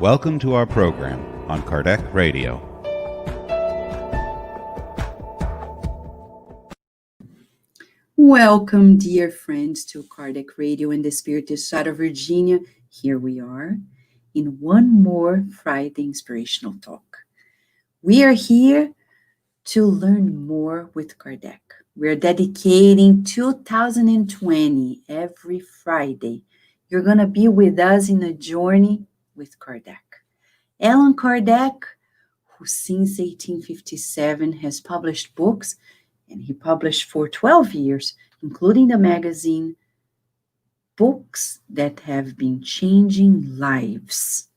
Welcome to our program on Kardec Radio. Welcome, dear friends, to Kardec Radio and the Spirited Side of Virginia. Here we are in one more Friday Inspirational Talk. We are here to learn more with Kardec. We're dedicating 2020 every Friday. You're going to be with us in a journey with Kardec. Allan Kardec, who since 1857 has published books, and he published for 12 years, including the magazine, books that have been changing lives.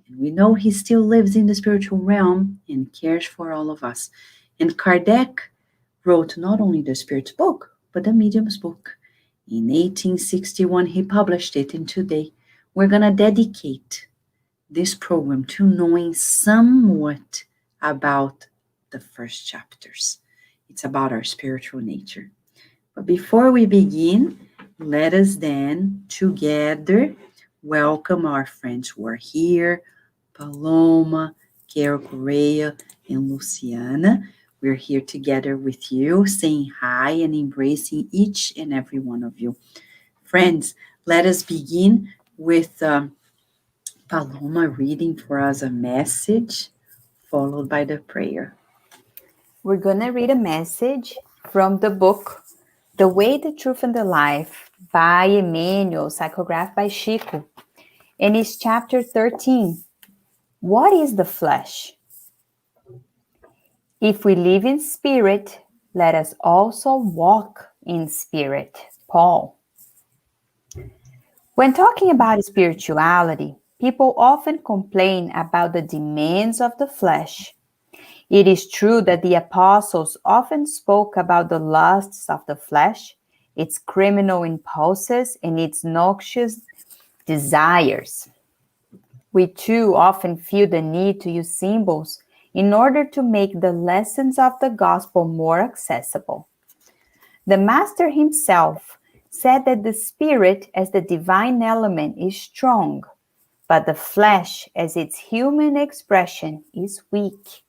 And we know he still lives in the spiritual realm and cares for all of us. And Kardec wrote not only the Spirit's book, but the Medium's book. In 1861, he published it, and today we're going to dedicate this program to knowing somewhat about the first chapters. It's about our spiritual nature. But before we begin, let us then together welcome our friends who are here, Paloma, Carol Correa, and Luciana. We're here together with you, saying hi and embracing each and every one of you. Friends, let us begin with Paloma reading for us a message, followed by the prayer. We're going to read a message from the book, The Way, the Truth, and the Life by Emmanuel, psychographed by Chico. And it's chapter 13. What is the flesh? If we live in spirit, let us also walk in spirit. Paul. When talking about spirituality, people often complain about the demands of the flesh. It is true that the apostles often spoke about the lusts of the flesh, its criminal impulses, and its noxious desires. We too often feel the need to use symbols in order to make the lessons of the gospel more accessible. The Master himself said that the spirit as the divine element is strong, but the flesh as its human expression is weak.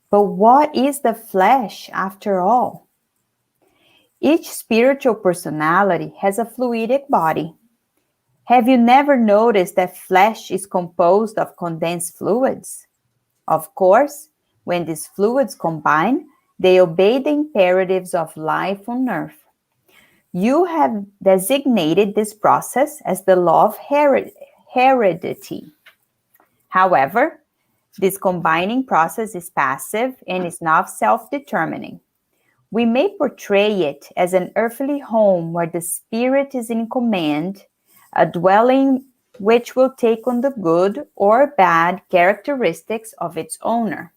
But what is the flesh after all? Each spiritual personality has a fluidic body. Have you never noticed that flesh is composed of condensed fluids? Of course, when these fluids combine, they obey the imperatives of life on earth. You have designated this process as the law of heredity. However, this combining process is passive and is not self-determining. We may portray it as an earthly home where the spirit is in command, a dwelling which will take on the good or bad characteristics of its owner.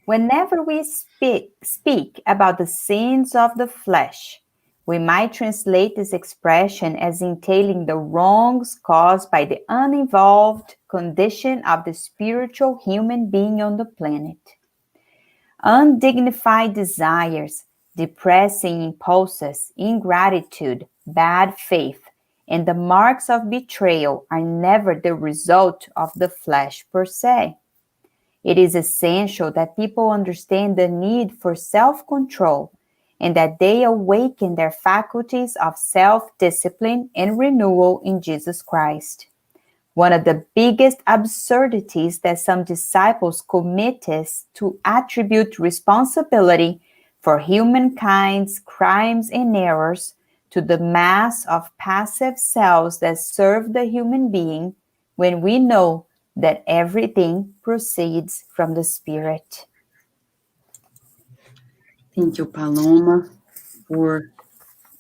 Whenever we speak about the sins of the flesh, we might translate this expression as entailing the wrongs caused by the unevolved condition of the spiritual human being on the planet. Undignified desires, depressing impulses, ingratitude, bad faith, and the marks of betrayal are never the result of the flesh per se. It is essential that people understand the need for self-control and that they awaken their faculties of self-discipline and renewal in Jesus Christ. One of the biggest absurdities that some disciples commit is to attribute responsibility for humankind's crimes and errors to the mass of passive cells that serve the human being, when we know that everything proceeds from the Spirit. Thank you, Paloma, for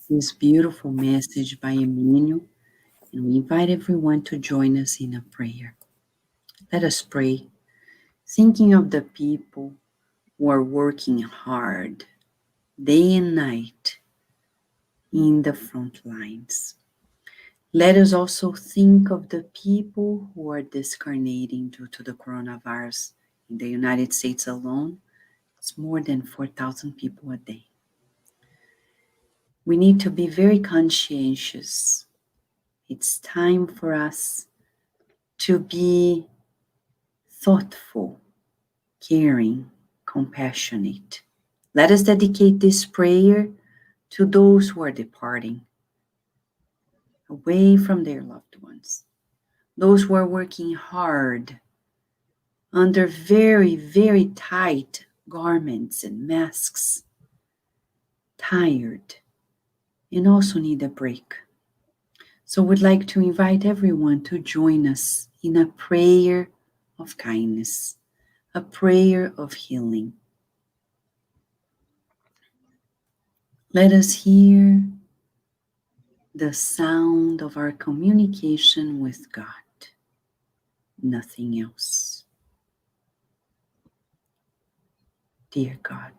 this beautiful message by Emmanuel. And we invite everyone to join us in a prayer. Let us pray, thinking of the people who are working hard, day and night, in the front lines. Let us also think of the people who are discarnating due to the coronavirus. In the United States alone, it's more than 4,000 people a day. We need to be very conscientious. It's time for us to be thoughtful, caring, compassionate. Let us dedicate this prayer to those who are departing away from their loved ones, those who are working hard under very, very tight garments and masks, tired, and also need a break. So we'd like to invite everyone to join us in a prayer of kindness, a prayer of healing. Let us hear the sound of our communication with God, nothing else. Dear God,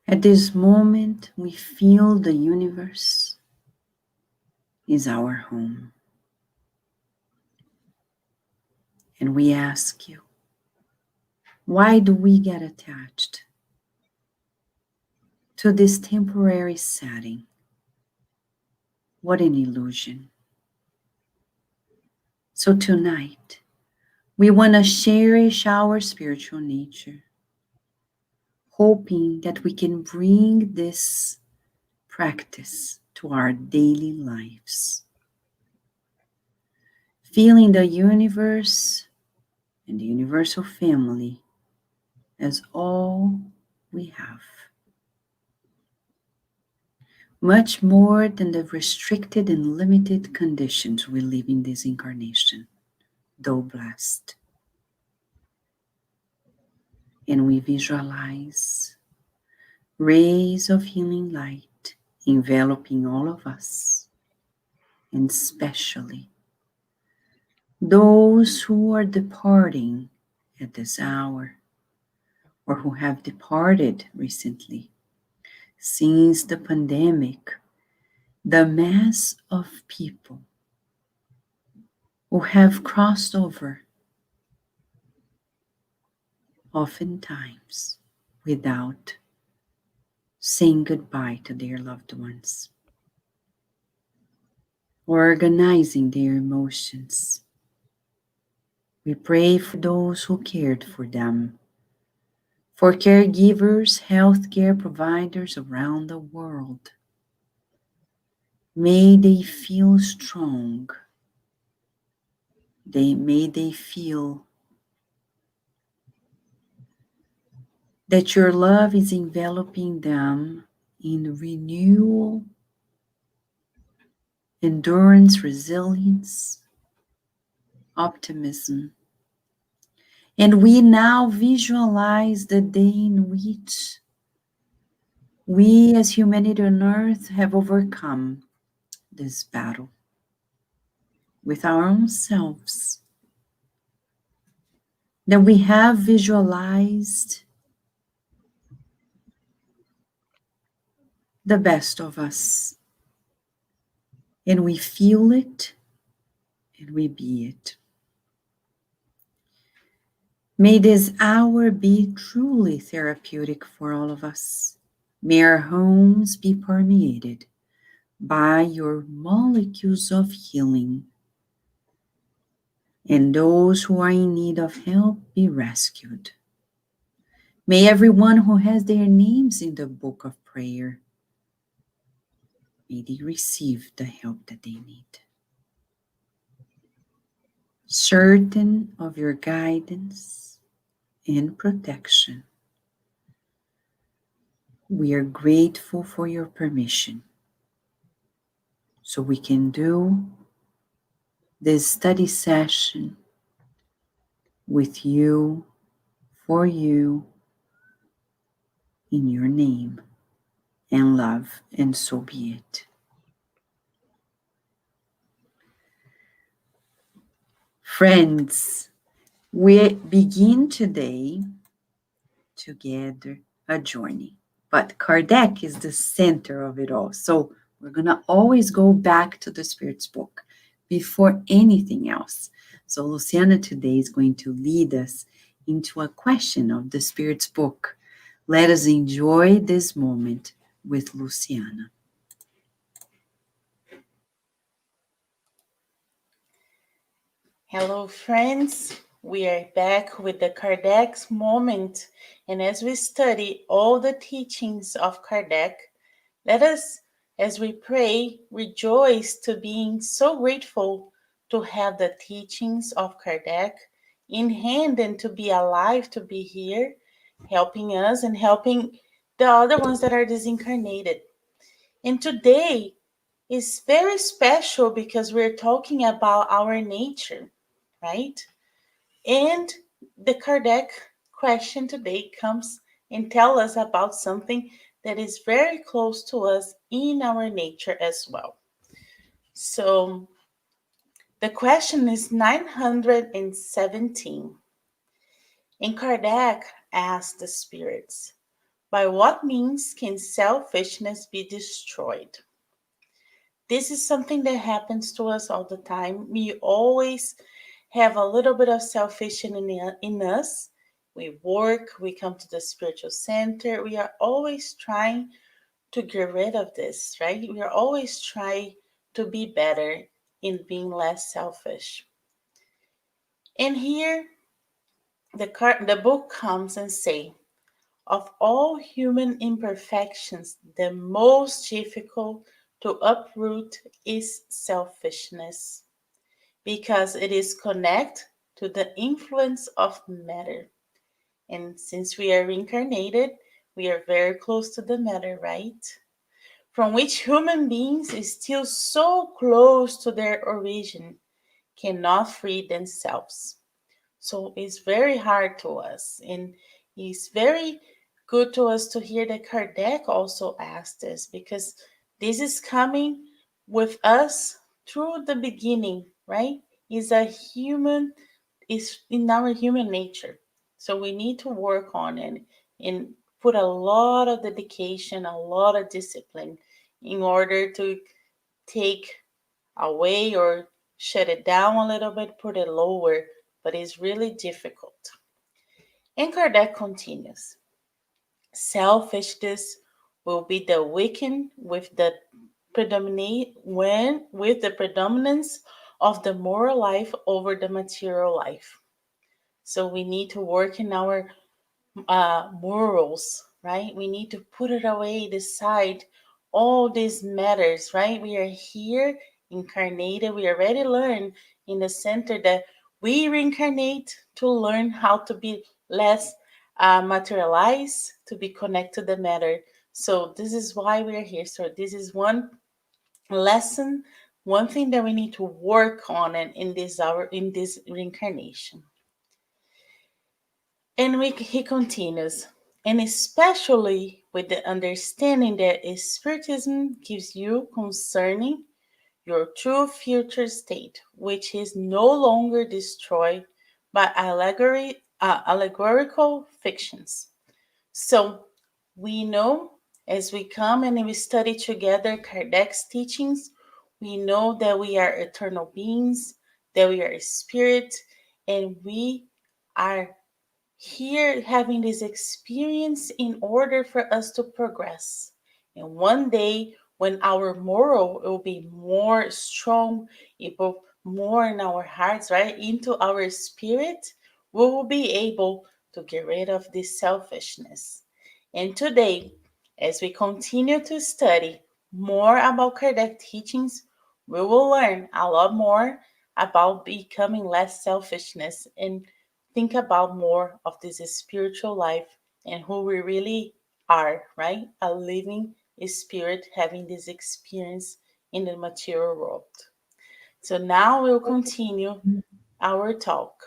at this moment we feel the universe is our home. And we ask you, why do we get attached to this temporary setting? What an illusion. So tonight, we want to cherish our spiritual nature, hoping that we can bring this practice to our daily lives. Feeling the universe and the universal family as all we have. Much more than the restricted and limited conditions we live in this incarnation, though blessed. And we visualize rays of healing light enveloping all of us, and especially those who are departing at this hour, or who have departed recently. Since the pandemic, the mass of people who have crossed over, oftentimes without saying goodbye to their loved ones, or organizing their emotions. We pray for those who cared for them, for caregivers, healthcare providers around the world. May they feel strong. May they feel that your love is enveloping them in renewal, endurance, resilience, optimism. And we now visualize the day in which we as humanity on earth have overcome this battle with our own selves. That we have visualized the best of us. And we feel it and we be it. May this hour be truly therapeutic for all of us. May our homes be permeated by your molecules of healing, and those who are in need of help be rescued. May everyone who has their names in the book of prayer, may they receive the help that they need. Certain of your guidance and protection, we are grateful for your permission so we can do this study session with you, for you, in your name and love, and so be it. Friends, we begin today together a journey, but Kardec is the center of it all. So we're going to always go back to the Spirit's book before anything else. So Luciana today is going to lead us into a question of the Spirit's book. Let us enjoy this moment with Luciana. Hello, friends. We are back with the Kardec's moment. And as we study all the teachings of Kardec, let us, as we pray, rejoice to being so grateful to have the teachings of Kardec in hand and to be alive, to be here, helping us and helping the other ones that are disincarnated. And today is very special because we're talking about our nature, right? And the Kardec question today comes and tell us about something that is very close to us in our nature as well. So the question is 917. And Kardec asked the spirits, by what means can selfishness be destroyed? This is something that happens to us all the time. We always have a little bit of selfishness in us. We work, we come to the spiritual center. We are always trying to get rid of this, right? We are always trying to be better in being less selfish. And here the book comes and say, of all human imperfections, the most difficult to uproot is selfishness, because it is connected to the influence of matter. And since we are reincarnated, we are very close to the matter, right? From which human beings is still so close to their origin, cannot free themselves. So it's very hard to us. And it's very good to us to hear that Kardec also asked this, because this is coming with us through the beginning, right? Is a human, is in our human nature. So we need to work on it and put a lot of dedication, a lot of discipline in order to take away or shut it down a little bit, put it lower, but it's really difficult. And Kardec continues, selfishness will be the weakened with the predominance of the moral life over the material life. So we need to work in our morals, right? We need to put it away, decide all these matters, right? We are here incarnated. We already learned in the center that we reincarnate to learn how to be less materialized, to be connected to the matter. So this is why we are here. So this is one lesson, one thing that we need to work on in this hour, in this reincarnation. And he continues, and especially with the understanding that Spiritism gives you concerning your true future state, which is no longer destroyed by allegorical fictions. So we know, as we come and we study together Kardec's teachings, we know that we are eternal beings, that we are a spirit, and we are here having this experience in order for us to progress. And one day, when our moral will be more strong, it will more in our hearts, right, into our spirit, we will be able to get rid of this selfishness. And today, as we continue to study more about Kardec teachings, we will learn a lot more about becoming less selfishness and think about more of this spiritual life and who we really are, right? A living spirit having this experience in the material world. So now we'll continue our talk.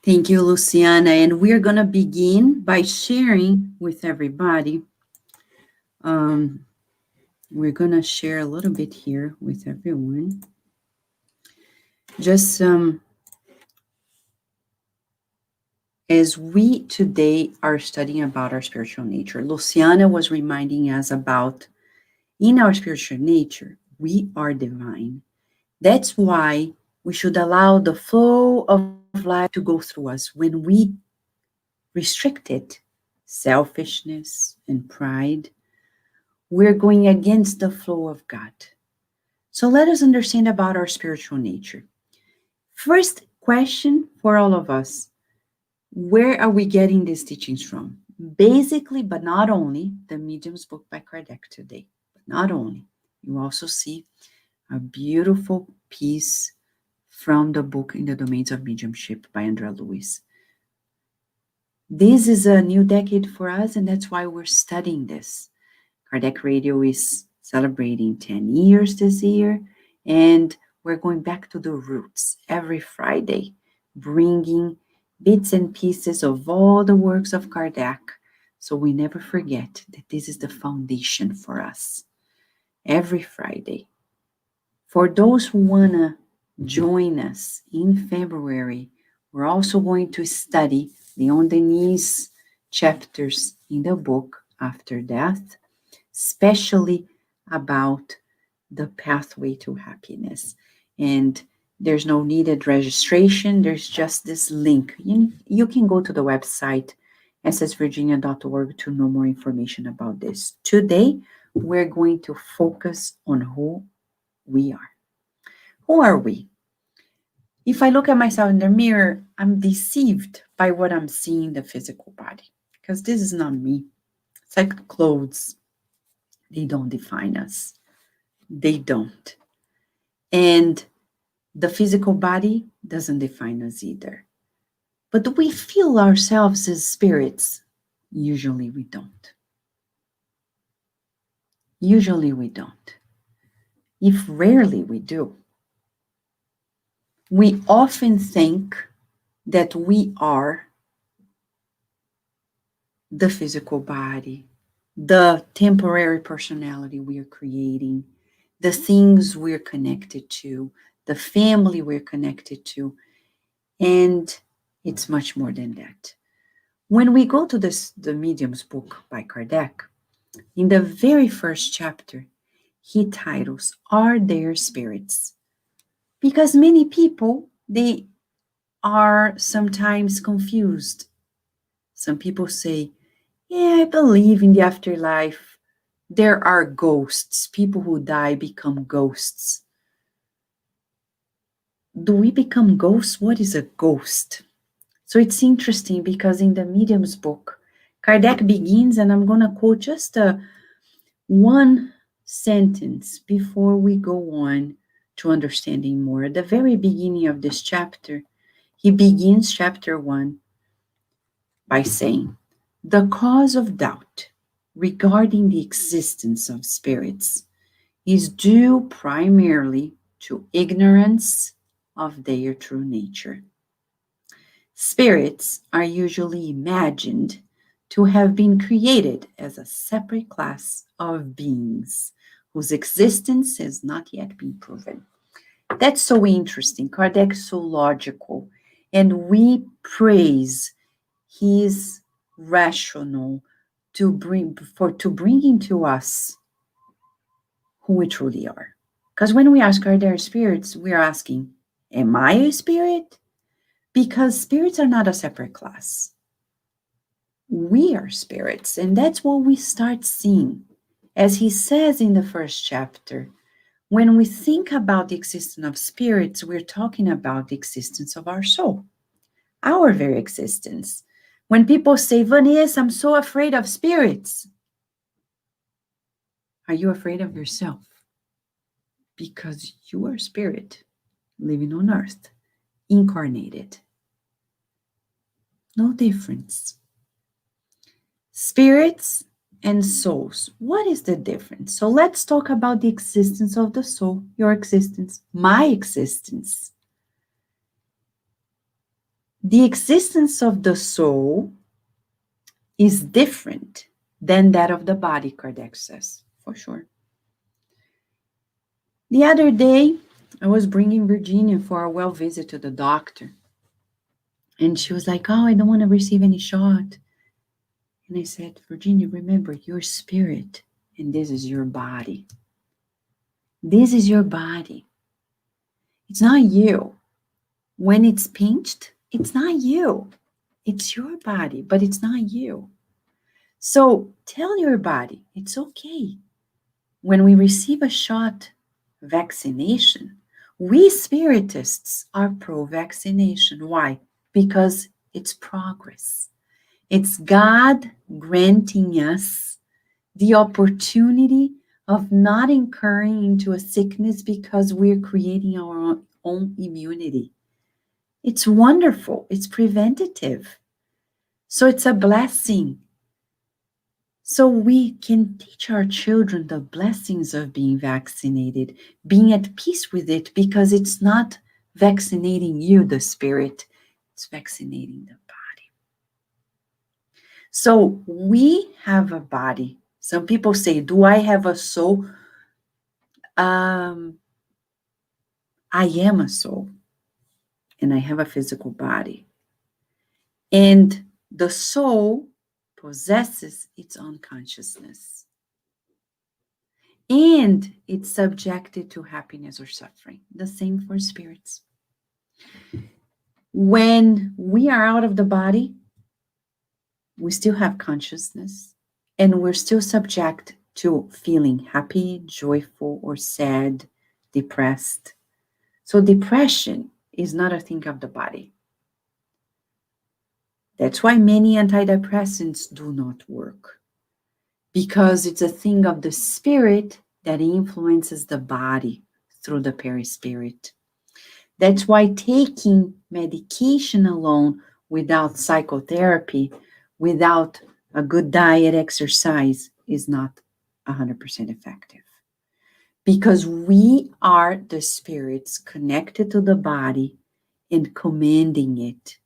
Thank you, Luciana. And we're going to begin by sharing with everybody. We're going to share a little bit here with everyone. Just as we today are studying about our spiritual nature, Luciana was reminding us about, in our spiritual nature, we are divine. That's why we should allow the flow of life to go through us. When we restrict it, selfishness and pride, we're going against the flow of God. So let us understand about our spiritual nature. First question for all of us: where are we getting these teachings from? Basically, but not only, the Medium's book by Kardec today. But not only. You also see a beautiful piece from the book In the Domains of Mediumship by Luiz. This is a new decade for us, and that's why we're studying this. Kardec Radio is celebrating 10 years this year, and we're going back to the roots every Friday, bringing bits and pieces of all the works of Kardec, so we never forget that this is the foundation for us. Every Friday. For those who want to join us in February, we're also going to study Leon Denis' chapters in the book After Death, especially about the pathway to happiness. And there's no needed registration. There's just this link. You can go to the website, ssvirginia.org, to know more information about this. Today, we're going to focus on who we are. Who are we? If I look at myself in the mirror, I'm deceived by what I'm seeing in the physical body, because this is not me. It's like clothes. They don't define us. They don't. And the physical body doesn't define us either. But we feel ourselves as spirits. Usually we don't. Usually we don't. If rarely we do. We often think that we are the physical body, the temporary personality we are creating, the things we're connected to, the family we're connected to, and it's much more than that. When we go to the Medium's book by Kardec, in the very first chapter, he titles, Are There Spirits? Because many people, they are sometimes confused. Some people say, yeah, I believe in the afterlife. There are ghosts. People who die become ghosts. Do we become ghosts? What is a ghost? So it's interesting because in the Medium's book, Kardec begins, and I'm going to quote just one sentence before we go on to understanding more. At the very beginning of this chapter, he begins chapter 1 by saying, the cause of doubt regarding the existence of spirits is due primarily to ignorance of their true nature. Spirits are usually imagined to have been created as a separate class of beings whose existence has not yet been proven. That's so interesting. Kardec is so logical, and we praise his rationale to bringing to us who we truly are. Because when we ask, are there spirits? We are asking, am I a spirit? Because spirits are not a separate class. We are spirits, and that's what we start seeing. As he says in the first chapter, when we think about the existence of spirits, we're talking about the existence of our soul, our very existence. When people say, Vanessa, I'm so afraid of spirits. Are you afraid of yourself? Because you are spirit living on earth, incarnated. No difference. Spirits and souls. What is the difference? So let's talk about the existence of the soul, your existence, my existence. The existence of the soul is different than that of the body, Kardec says, for sure. The other day, I was bringing Virginia for a well visit to the doctor. And she was like, oh, I don't want to receive any shot. And I said, Virginia, remember, you're spirit, and this is your body. This is your body. It's not you. When it's pinched, it's not you. It's your body, but it's not you. So tell your body, it's okay. When we receive a shot vaccination, We spiritists are pro-vaccination. Why? Because it's progress. It's God granting us the opportunity of not incurring into a sickness because we're creating our own immunity. It's wonderful. It's preventative. So it's a blessing. So we can teach our children the blessings of being vaccinated, being at peace with it, because it's not vaccinating you, the spirit, it's vaccinating the body. So we have a body. Some people say, do I have a soul? I am a soul, and I have a physical body. And the soul possesses its own consciousness. And it's subjected to happiness or suffering. The same for spirits. When we are out of the body, we still have consciousness, and we're still subject to feeling happy, joyful, or sad, depressed. So depression is not a thing of the body. That's why many antidepressants do not work, because it's a thing of the spirit that influences the body through the perispirit. That's why taking medication alone without psychotherapy, without a good diet, exercise, is not 100% effective. Because we are the spirits connected to the body and commanding it.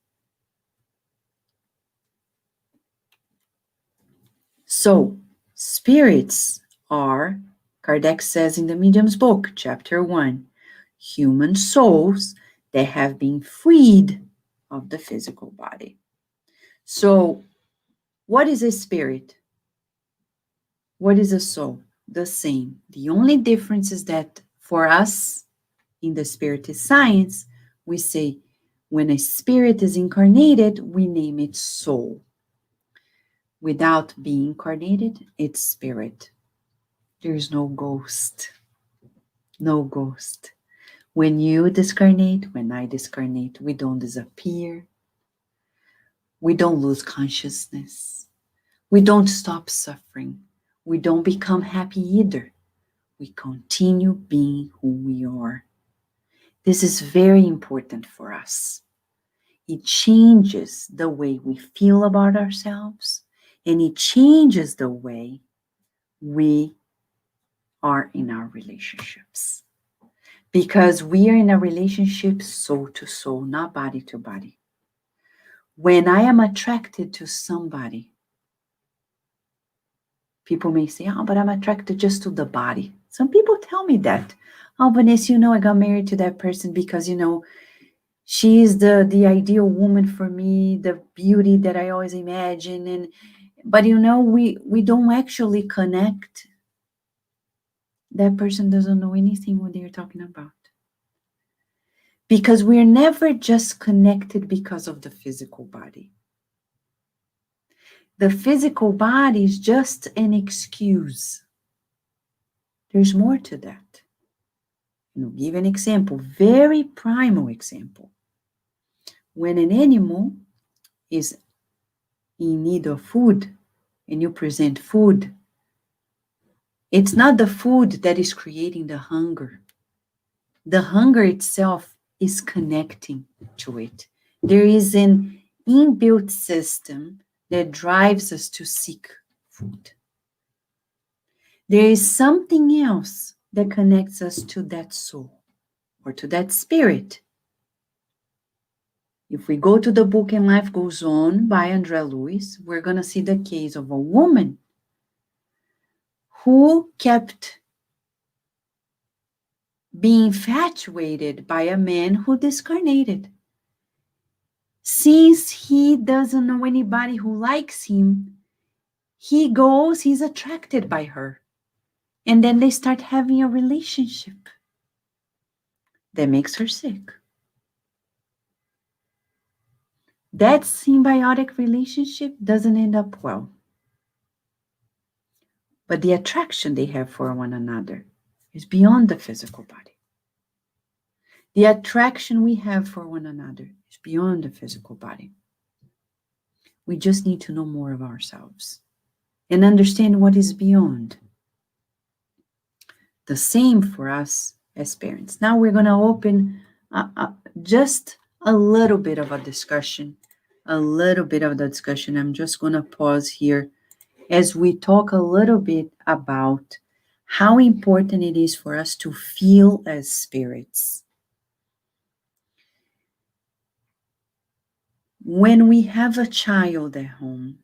So, spirits are, Kardec says in the Medium's book, chapter 1, human souls that have been freed of the physical body. So, what is a spirit? What is a soul? The same. The only difference is that for us, in the spiritist science, we say when a spirit is incarnated, we name it soul. Without being incarnated, it's spirit. There's no ghost. No ghost. When you discarnate, when I discarnate, we don't disappear. We don't lose consciousness. We don't stop suffering. We don't become happy either. We continue being who we are. This is very important for us. It changes the way we feel about ourselves, and it changes the way we are in our relationships. Because we are in a relationship soul to soul, not body to body. When I am attracted to somebody, people may say, oh, but I'm attracted just to the body. Some people tell me that. Oh, Vanessa, I got married to that person because, she is the ideal woman for me, the beauty that I always imagine. But, we don't actually connect. That person doesn't know anything what they're talking about. Because we're never just connected because of the physical body. The physical body is just an excuse. There's more to that. I'll give an example, very primal example. When an animal is in need of food and you present food, it's not the food that is creating the hunger. The hunger itself is connecting to it. There is an inbuilt system that drives us to seek food. There is something else that connects us to that soul or to that spirit. If we go to the book And Life Goes On by Luiz, we're going to see the case of a woman who kept being infatuated by a man who discarnated. Since he doesn't know anybody who likes him, he's attracted by her. And then they start having a relationship that makes her sick. That symbiotic relationship doesn't end up well. But the attraction they have for one another is beyond the physical body. The attraction we have for one another is beyond the physical body. We just need to know more of ourselves and understand what is beyond. The same for us as parents. Now we're going to open just a little bit of a discussion. I'm just going to pause here as we talk a little bit about how important it is for us to feel as spirits. When we have a child at home,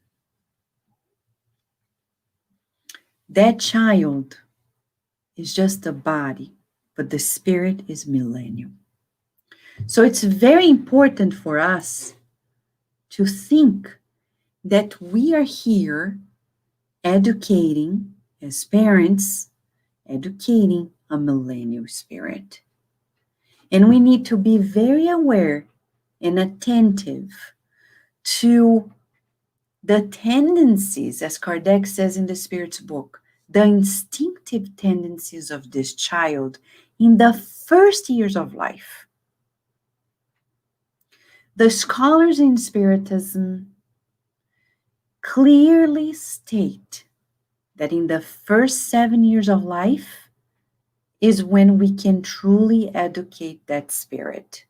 that child is just a body, but the spirit is millennial. So it's very important for us to think that we are here educating, as parents, educating a millennial spirit. And we need to be very aware and attentive to the tendencies, as Kardec says in the Spirit's book, the instinctive tendencies of this child in the first years of life. The scholars in Spiritism clearly state that in the first 7 years of life is when we can truly educate that spirit.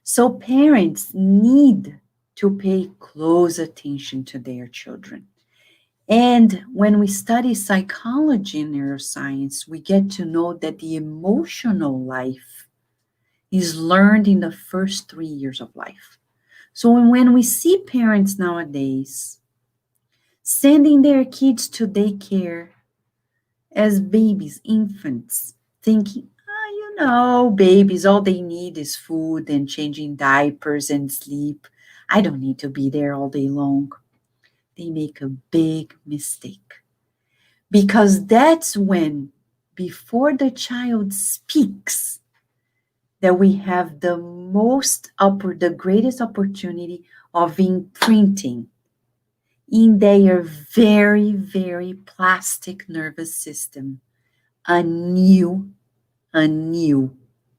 So parents need to pay close attention to their children. And when we study psychology and neuroscience, we get to know that the emotional life is learned in the first 3 years of life. So when we see parents nowadays sending their kids to daycare as babies, infants, thinking, babies, all they need is food and changing diapers and sleep. I don't need to be there all day long. They make a big mistake. Because that's when, before the child speaks, that we have the greatest opportunity of imprinting in their very, very plastic nervous system a new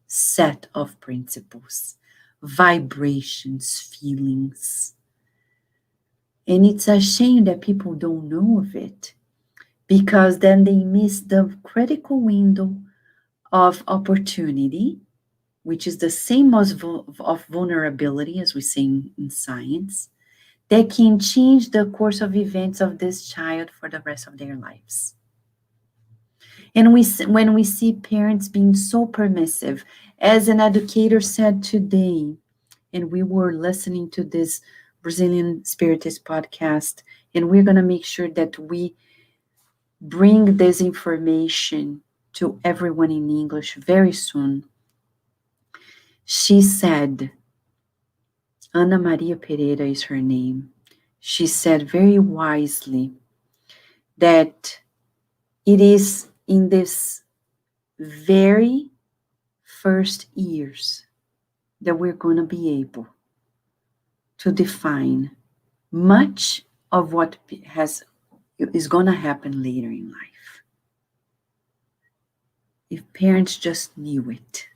set of principles, vibrations, feelings. And it's a shame that people don't know of it, because then they miss the critical window of opportunity, which is the same as of vulnerability, as we say in science, that can change the course of events of this child for the rest of their lives. And when we see parents being so permissive, as an educator said today, and we were listening to this Brazilian Spiritist podcast, and we're going to make sure that we bring this information to everyone in English very soon. She said, Ana Maria Pereira is her name. She said very wisely that it is in this very first years that we're going to be able to define much of what is going to happen later in life. If parents just knew it.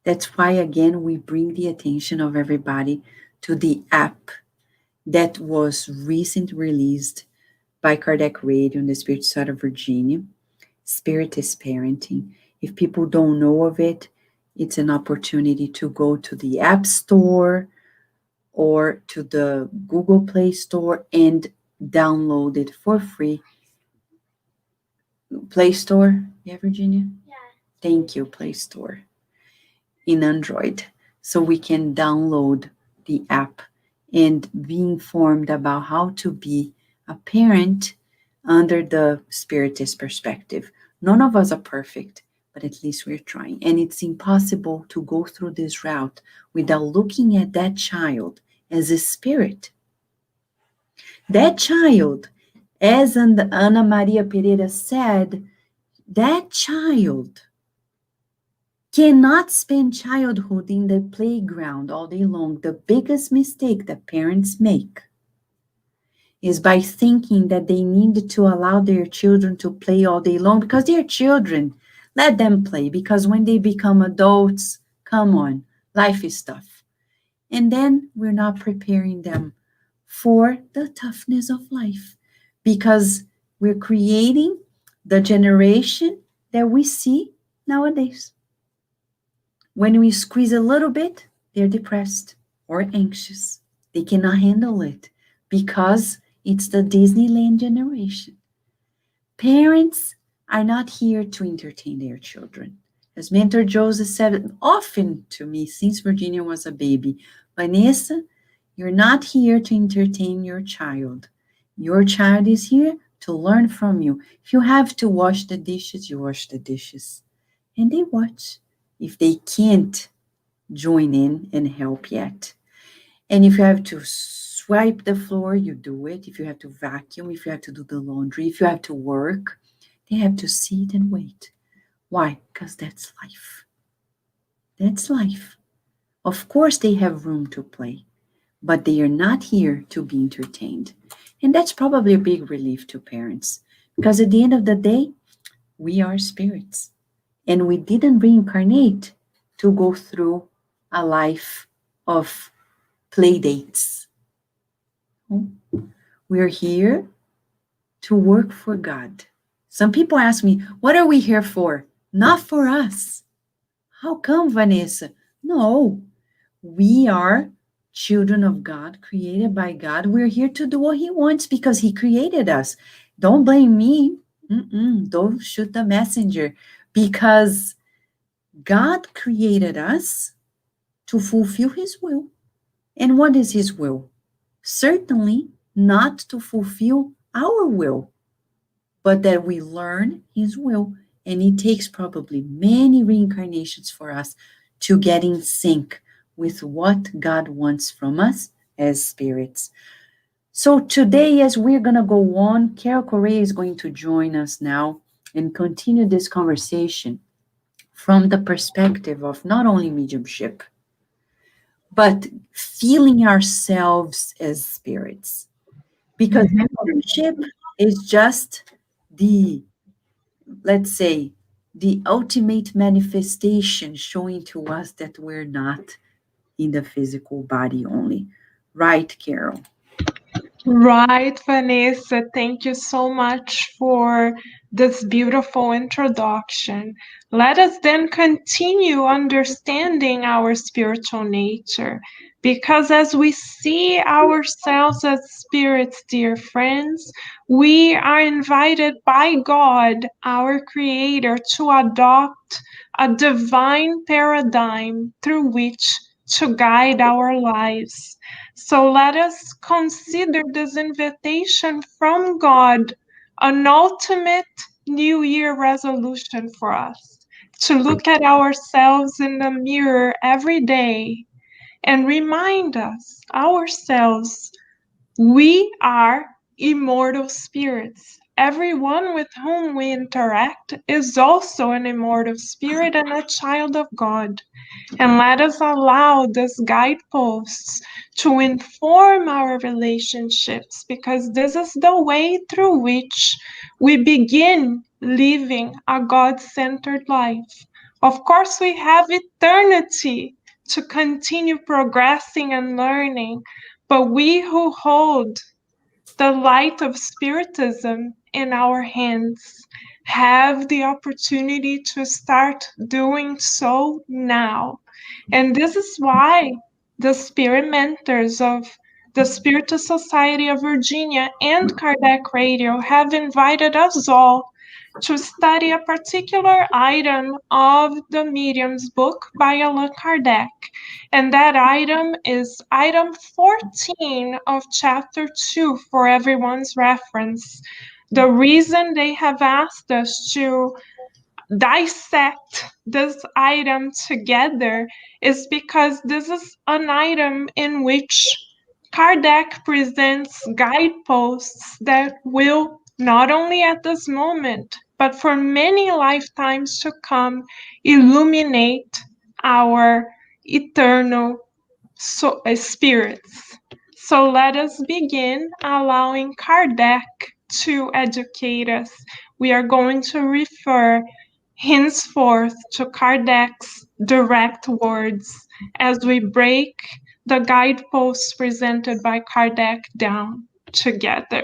That's why, again, we bring the attention of everybody to the app that was recently released by Kardec Radio and the Spirit Side of Virginia, Spiritist Parenting. If people don't know of it, it's an opportunity to go to the App Store or to the Google Play Store and download it for free. Play Store? Yeah, Virginia? Yeah. Thank you, Play Store. In Android. So we can download the app and be informed about how to be a parent under the Spiritist perspective. None of us are perfect, but at least we're trying. And it's impossible to go through this route without looking at that child as a spirit. That child, as Ana Maria Pereira said, that child cannot spend childhood in the playground all day long. The biggest mistake that parents make is by thinking that they need to allow their children to play all day long, because their children Let them play, because when they become adults, come on, life is tough. And then we're not preparing them for the toughness of life, because we're creating the generation that we see nowadays. When we squeeze a little bit, they're depressed or anxious. They cannot handle it because it's the Disneyland generation. Parents are not here to entertain their children. As Mentor Joseph said often to me since Virginia was a baby, Vanessa, you're not here to entertain your child. Your child is here to learn from you. If you have to wash the dishes, you wash the dishes. And they watch. If they can't join in and help yet. And if you have to swipe the floor, you do it. If you have to vacuum, if you have to do the laundry, if you have to work, they have to sit and wait. Why? Because that's life. That's life. Of course, they have room to play, but they are not here to be entertained. And that's probably a big relief to parents, because at the end of the day, we are spirits. And we didn't reincarnate to go through a life of play dates. We're here to work for God. Some people ask me, what are we here for? Not for us. How come, Vanessa? No, we are children of God, created by God. We're here to do what he wants because he created us. Don't blame me. Don't shoot the messenger, because God created us to fulfill his will. And what is his will? Certainly not to fulfill our will, but that we learn his will. And it takes probably many reincarnations for us to get in sync with what God wants from us as spirits. So today, as we're going to go on, Carol Correa is going to join us now and continue this conversation from the perspective of not only mediumship, but feeling ourselves as spirits. Because mediumship is just the, let's say, the ultimate manifestation showing to us that we're not in the physical body only. Right, Carol? Right, Vanessa. Thank you so much for this beautiful introduction. Let us then continue understanding our spiritual nature, because as we see ourselves as spirits, dear friends, we are invited by God, our Creator, to adopt a divine paradigm through which to guide our lives. So let us consider this invitation from God an ultimate New Year resolution for us, to look at ourselves in the mirror every day and remind us, ourselves, we are immortal spirits. Everyone with whom we interact is also an immortal spirit and a child of God. And let us allow these guideposts to inform our relationships, because this is the way through which we begin living a God-centered life. Of course, we have eternity to continue progressing and learning, but we who hold the light of Spiritism in our hands have the opportunity to start doing so now. And this is why the spirit mentors of the Spiritus Society of Virginia and Kardec Radio have invited us all to study a particular item of the Medium's book by Allan Kardec. And that item is item 14 of chapter 2 for everyone's reference. The reason they have asked us to dissect this item together is because this is an item in which Kardec presents guideposts that will, not only at this moment, but for many lifetimes to come, illuminate our eternal spirits. So let us begin allowing Kardec to educate us. We are going to refer henceforth to Kardec's direct words as we break the guideposts presented by Kardec down together.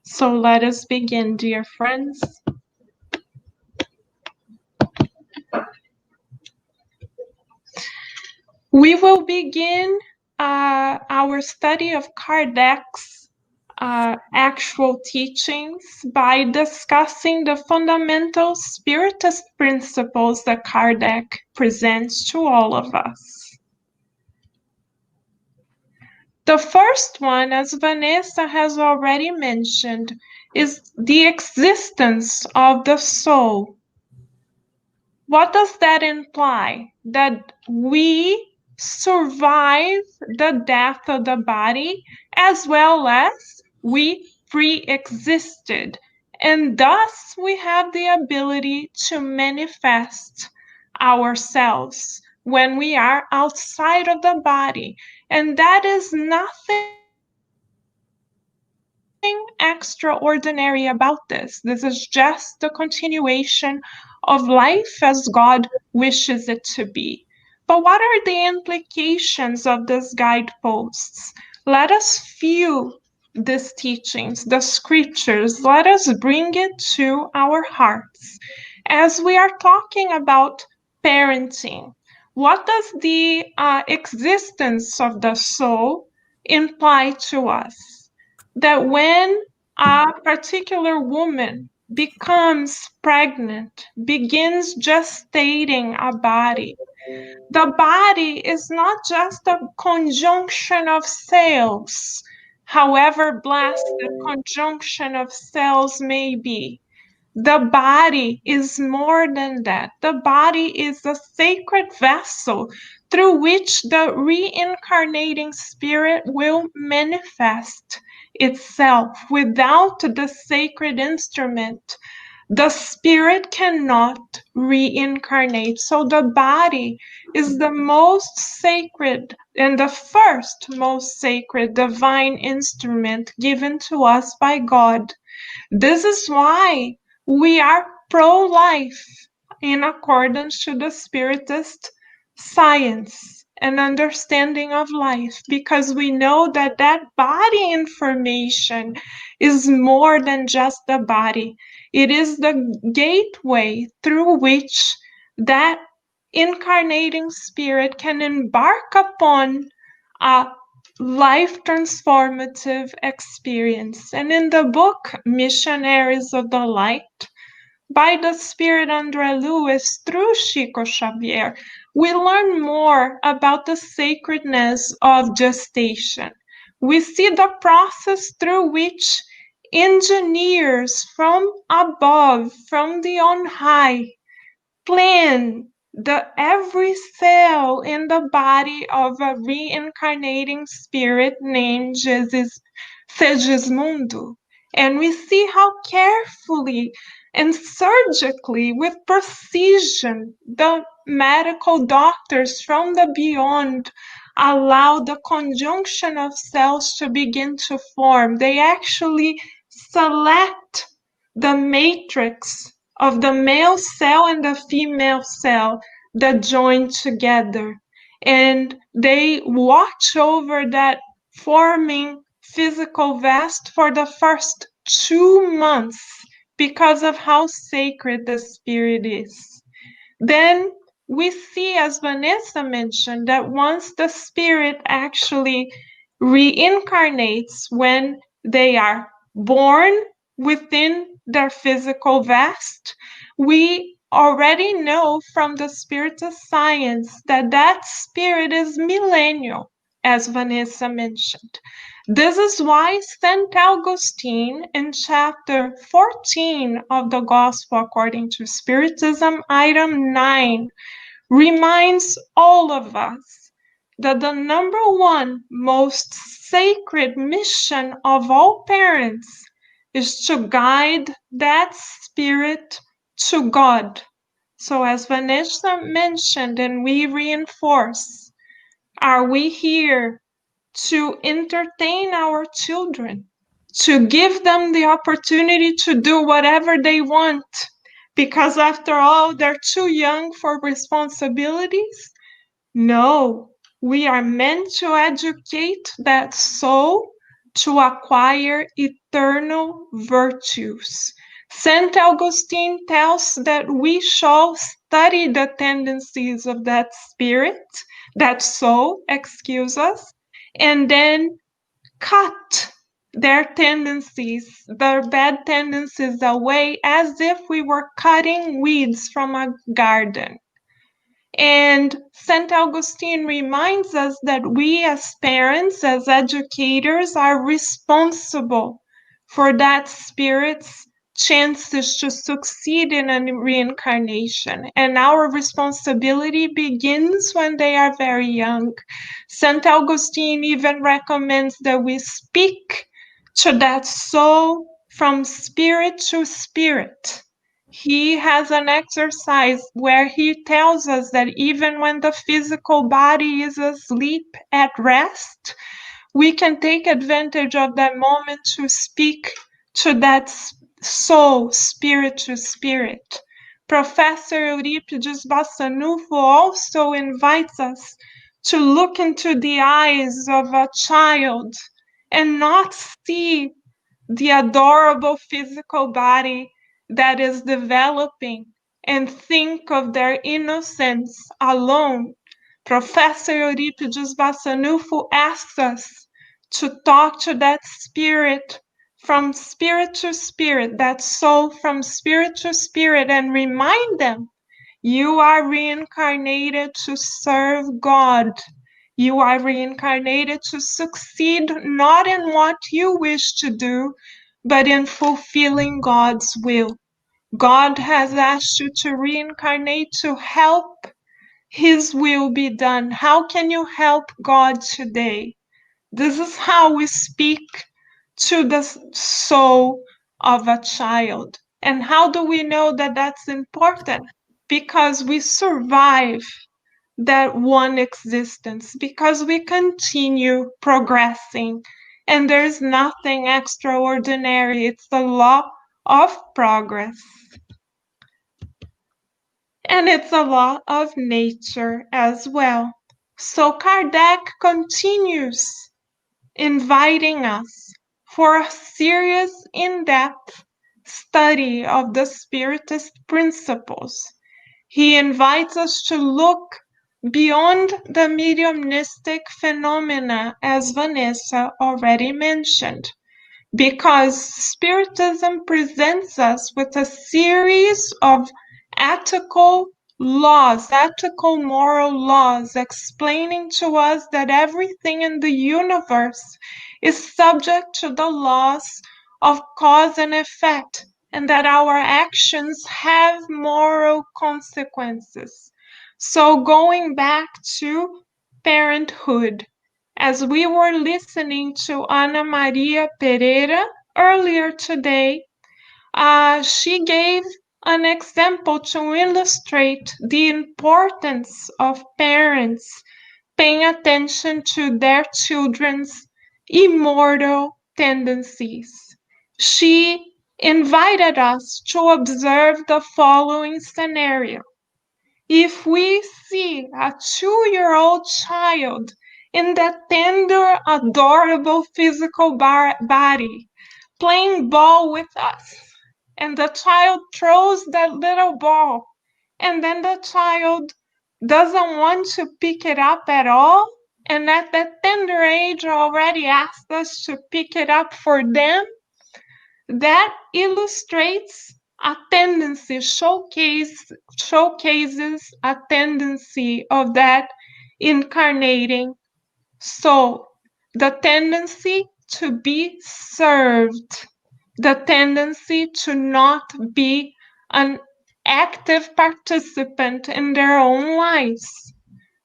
So let us begin, dear friends. We will begin our study of Kardec's actual teachings by discussing the fundamental spiritist principles that Kardec presents to all of us. The first one, as Vanessa has already mentioned, is the existence of the soul. What does that imply? That we survive the death of the body as well as we pre-existed, and thus we have the ability to manifest ourselves when we are outside of the body, and that is nothing extraordinary about this. This is just the continuation of life as God wishes it to be. But what are the implications of these guideposts? Let us feel these teachings, the scriptures. Let us bring it to our hearts. As we are talking about parenting, what does the existence of the soul imply to us? That when a particular woman becomes pregnant, begins gestating a body, the body is not just a conjunction of cells, however blessed the conjunction of cells may be. The body is more than that. The body is a sacred vessel through which the reincarnating spirit will manifest itself. Without the sacred instrument, the spirit cannot reincarnate. So the body is the most sacred and the first most sacred divine instrument given to us by God. This is why we are pro-life in accordance to the Spiritist science and understanding of life, because we know that that body information is more than just the body. It is the gateway through which that incarnating spirit can embark upon a life transformative experience. And in the book Missionaries of the Light, by the Spirit André Luiz through Chico Xavier, we learn more about the sacredness of gestation. We see the process through which engineers from above, from the on high, plan the every cell in the body of a reincarnating spirit named Segismundo. And we see how carefully and surgically, with precision, the medical doctors from the beyond allow the conjunction of cells to begin to form. They actually select the matrix of the male cell and the female cell that join together. And they watch over that forming physical vest for the first 2 months because of how sacred the spirit is. Then we see, as Vanessa mentioned, that once the spirit actually reincarnates, when they are born within their physical vest, we already know from the Spiritist science that that spirit is millennial, as Vanessa mentioned. This is why St. Augustine, in chapter 14 of the Gospel according to Spiritism, item 9, reminds all of us that the number one most sacred mission of all parents is to guide that spirit to God. So as Vanessa mentioned, and we reinforce, are we here to entertain our children, to give them the opportunity to do whatever they want, because after all, they're too young for responsibilities? No, we are meant to educate that soul to acquire eternal virtues. St. Augustine tells that we shall study the tendencies of that spirit, that soul, excuse us, and then cut their tendencies, their bad tendencies away as if we were cutting weeds from a garden. And St. Augustine reminds us that we as parents, as educators, are responsible for that spirit's chances to succeed in a reincarnation. And our responsibility begins when they are very young. St. Augustine even recommends that we speak to that soul from spirit to spirit. He has an exercise where he tells us that even when the physical body is asleep at rest, we can take advantage of that moment to speak to that soul, spirit to spirit. Professor Euripides Bassanufo also invites us to look into the eyes of a child and not see the adorable physical body that is developing and think of their innocence alone. Professor Euripides Bassanufo asks us to talk to that spirit from spirit to spirit, that soul from spirit to spirit, and remind them you are reincarnated to serve God. You are reincarnated to succeed not in what you wish to do, but in fulfilling God's will. God has asked you to reincarnate to help His will be done. How can you help God today? This is how we speak to the soul of a child. And how do we know that that's important? Because we survive that one existence, because we continue progressing, and there's nothing extraordinary. It's the law of progress, and it's a law of nature as well. So Kardec continues inviting us for a serious, in-depth study of the Spiritist principles. He invites us to look beyond the mediumistic phenomena, as Vanessa already mentioned, because Spiritism presents us with a series of ethical laws, ethical moral laws, explaining to us that everything in the universe is subject to the laws of cause and effect, and that our actions have moral consequences. So going back to parenthood, as we were listening to Ana Maria Pereira earlier today, she gave an example to illustrate the importance of parents paying attention to their children's immortal tendencies. She invited us to observe the following scenario. If we see a 2-year-old child in that tender, adorable physical body playing ball with us, and the child throws that little ball, and then the child doesn't want to pick it up at all, and at that tender age already asked us to pick it up for them, that illustrates a tendency, showcases a tendency of that incarnating soul, the tendency to be served, the tendency to not be an active participant in their own lives,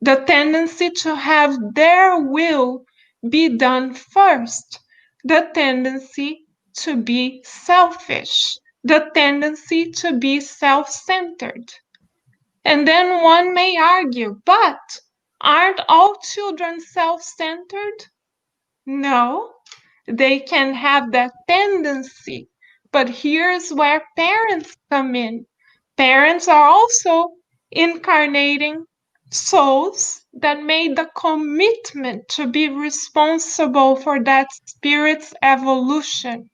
the tendency to have their will be done first, the tendency to be selfish, the tendency to be self-centered. And then one may argue, but aren't all children self-centered? No, they can have that tendency, but here's where parents come in. Parents are also incarnating souls that made the commitment to be responsible for that spirit's evolution.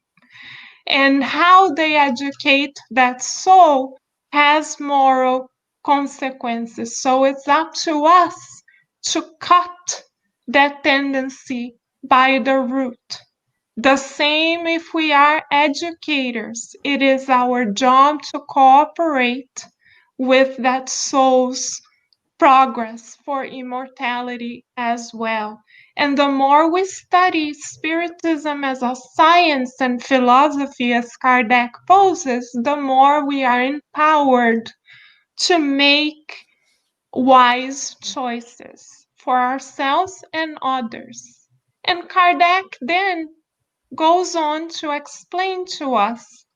And how they educate that soul has moral consequences. So it's up to us to cut that tendency by the root. The same if we are educators. It is our job to cooperate with that soul's progress for immortality as well. And the more we study Spiritism as a science and philosophy, as Kardec poses, the more we are empowered to make wise choices for ourselves and others. And Kardec then goes on to explain to us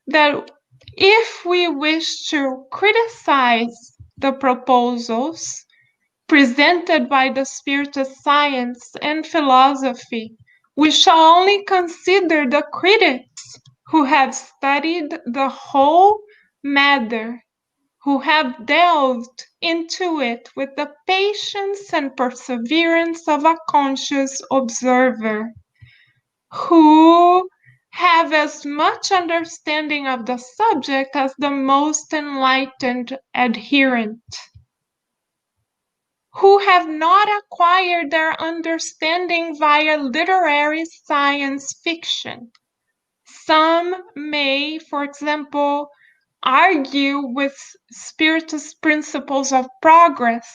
that if we wish to criticize the proposals presented by the Spiritist science and philosophy, we shall only consider the critics who have studied the whole matter, who have delved into it with the patience and perseverance of a conscious observer, who have as much understanding of the subject as the most enlightened adherent, who have not acquired their understanding via literary science fiction. Some may, for example, argue with Spiritist principles of progress,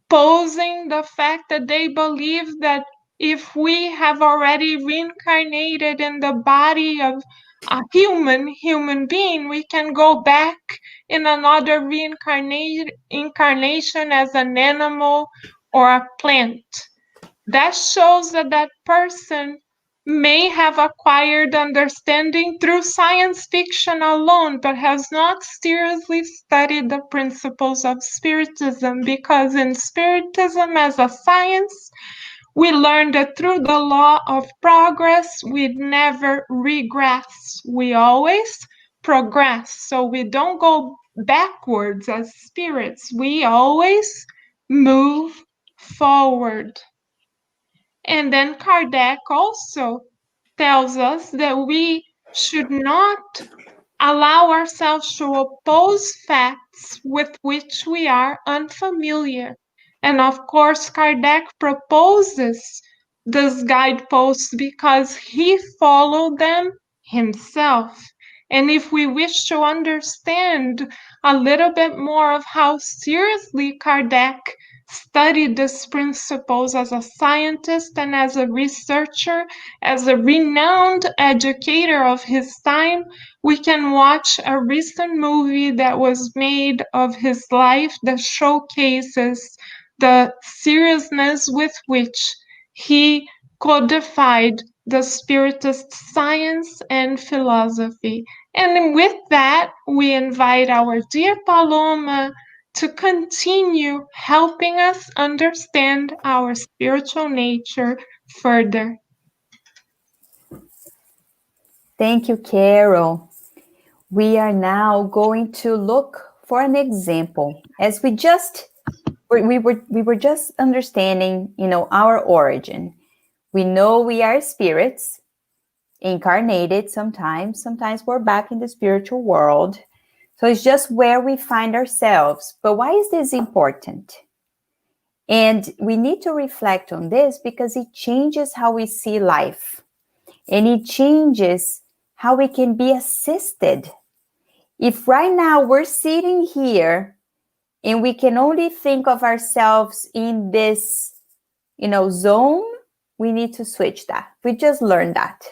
posing the fact that they believe that if we have already reincarnated in the body of a human being, we can go back in another incarnation as an animal or a plant. That shows that that person may have acquired understanding through science fiction alone, but has not seriously studied the principles of Spiritism, because in Spiritism as a science, we learned that through the law of progress, we never regress. We always progress. So we don't go backwards as spirits. We always move forward. And then Kardec also tells us that we should not allow ourselves to oppose facts with which we are unfamiliar. And of course, Kardec proposes this guideposts because he followed them himself. And if we wish to understand a little bit more of how seriously Kardec studied these principles as a scientist and as a researcher, as a renowned educator of his time, we can watch a recent movie that was made of his life that showcases the seriousness with which he codified the Spiritist science and philosophy. And with that, we invite our dear Paloma to continue helping us understand our spiritual nature further. Thank you, Carol. We are now going to look for an example. As we were just understanding, our origin. We know we are spirits, incarnated sometimes we're back in the spiritual world. So it's just where we find ourselves. But why is this important? And we need to reflect on this because it changes how we see life. And it changes how we can be assisted. If right now we're sitting here and we can only think of ourselves in this, zone, we need to switch that. We just learned that.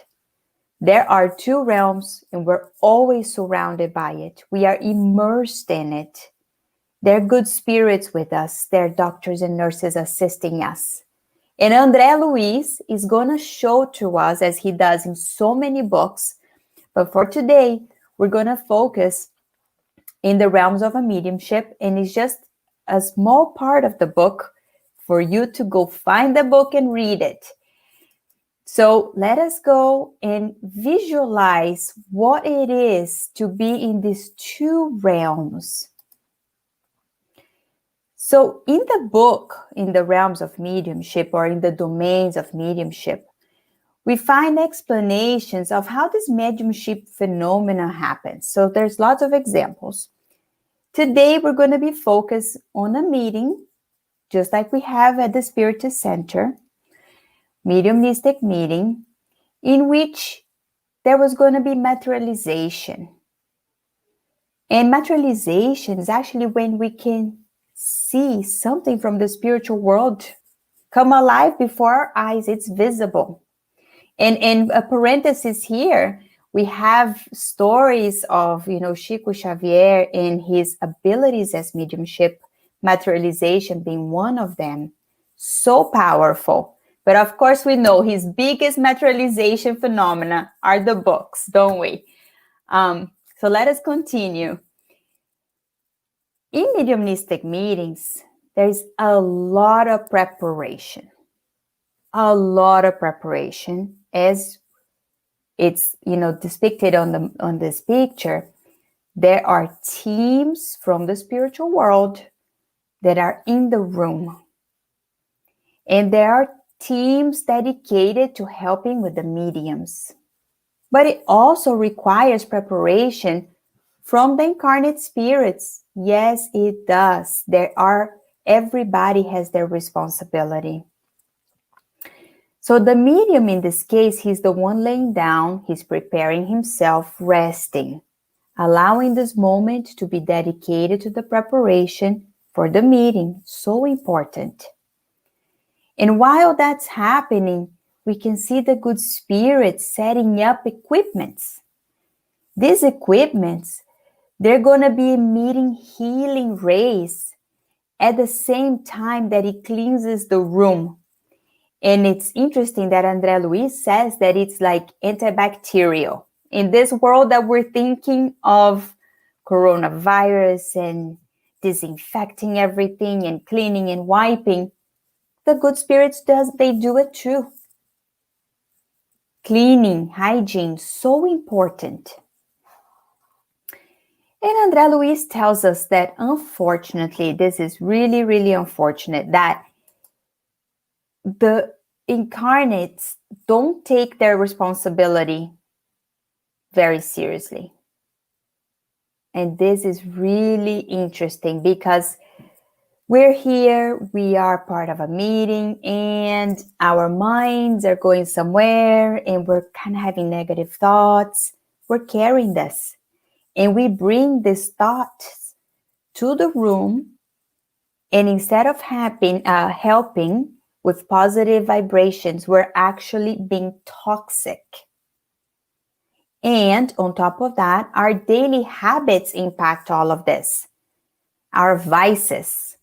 There are two realms and we're always surrounded by it. We are immersed in it. There are good spirits with us. There are doctors and nurses assisting us. And André Luiz is going to show to us, as he does in so many books. But for today, we're going to focus in the realms of a mediumship. And it's just a small part of the book for you to go find the book and read it. So let us go and visualize what it is to be in these two realms. So in the book, in the realms of mediumship or in the domains of mediumship, we find explanations of how this mediumship phenomena happens. So there's lots of examples. Today, we're going to be focused on a meeting, just like we have at the Spiritist Center, mediumistic meeting, in which there was going to be materialization. And materialization is actually when we can see something from the spiritual world come alive before our eyes. It's visible. And in a parenthesis here, we have stories of, Chico Xavier and his abilities as mediumship, materialization being one of them. So powerful. But of course, we know his biggest materialization phenomena are the books, don't we? So let us continue. In mediumistic meetings, there's a lot of preparation. A lot of preparation, as it's depicted on this picture. There are teams from the spiritual world that are in the room, and there are teams dedicated to helping with the mediums. But it also requires preparation from the incarnate spirits. Yes, it does. Everybody has their responsibility. So the medium in this case, he's the one laying down, he's preparing himself, resting, allowing this moment to be dedicated to the preparation for the meeting. So important. And while that's happening, we can see the good spirits setting up equipments. These equipments, they're going to be emitting healing rays at the same time that it cleanses the room. And it's interesting that Luiz says that it's like antibacterial. In this world that we're thinking of coronavirus and disinfecting everything and cleaning and wiping, the good spirits they do it too. Cleaning, hygiene, so important. And Luiz tells us that unfortunately, this is really, really unfortunate, that the incarnates don't take their responsibility very seriously. And this is really interesting because we're here, we are part of a meeting, and our minds are going somewhere, and we're kind of having negative thoughts. We're carrying this, and we bring these thoughts to the room, and instead of helping with positive vibrations, we're actually being toxic. And on top of that, our daily habits impact all of this. Our vices,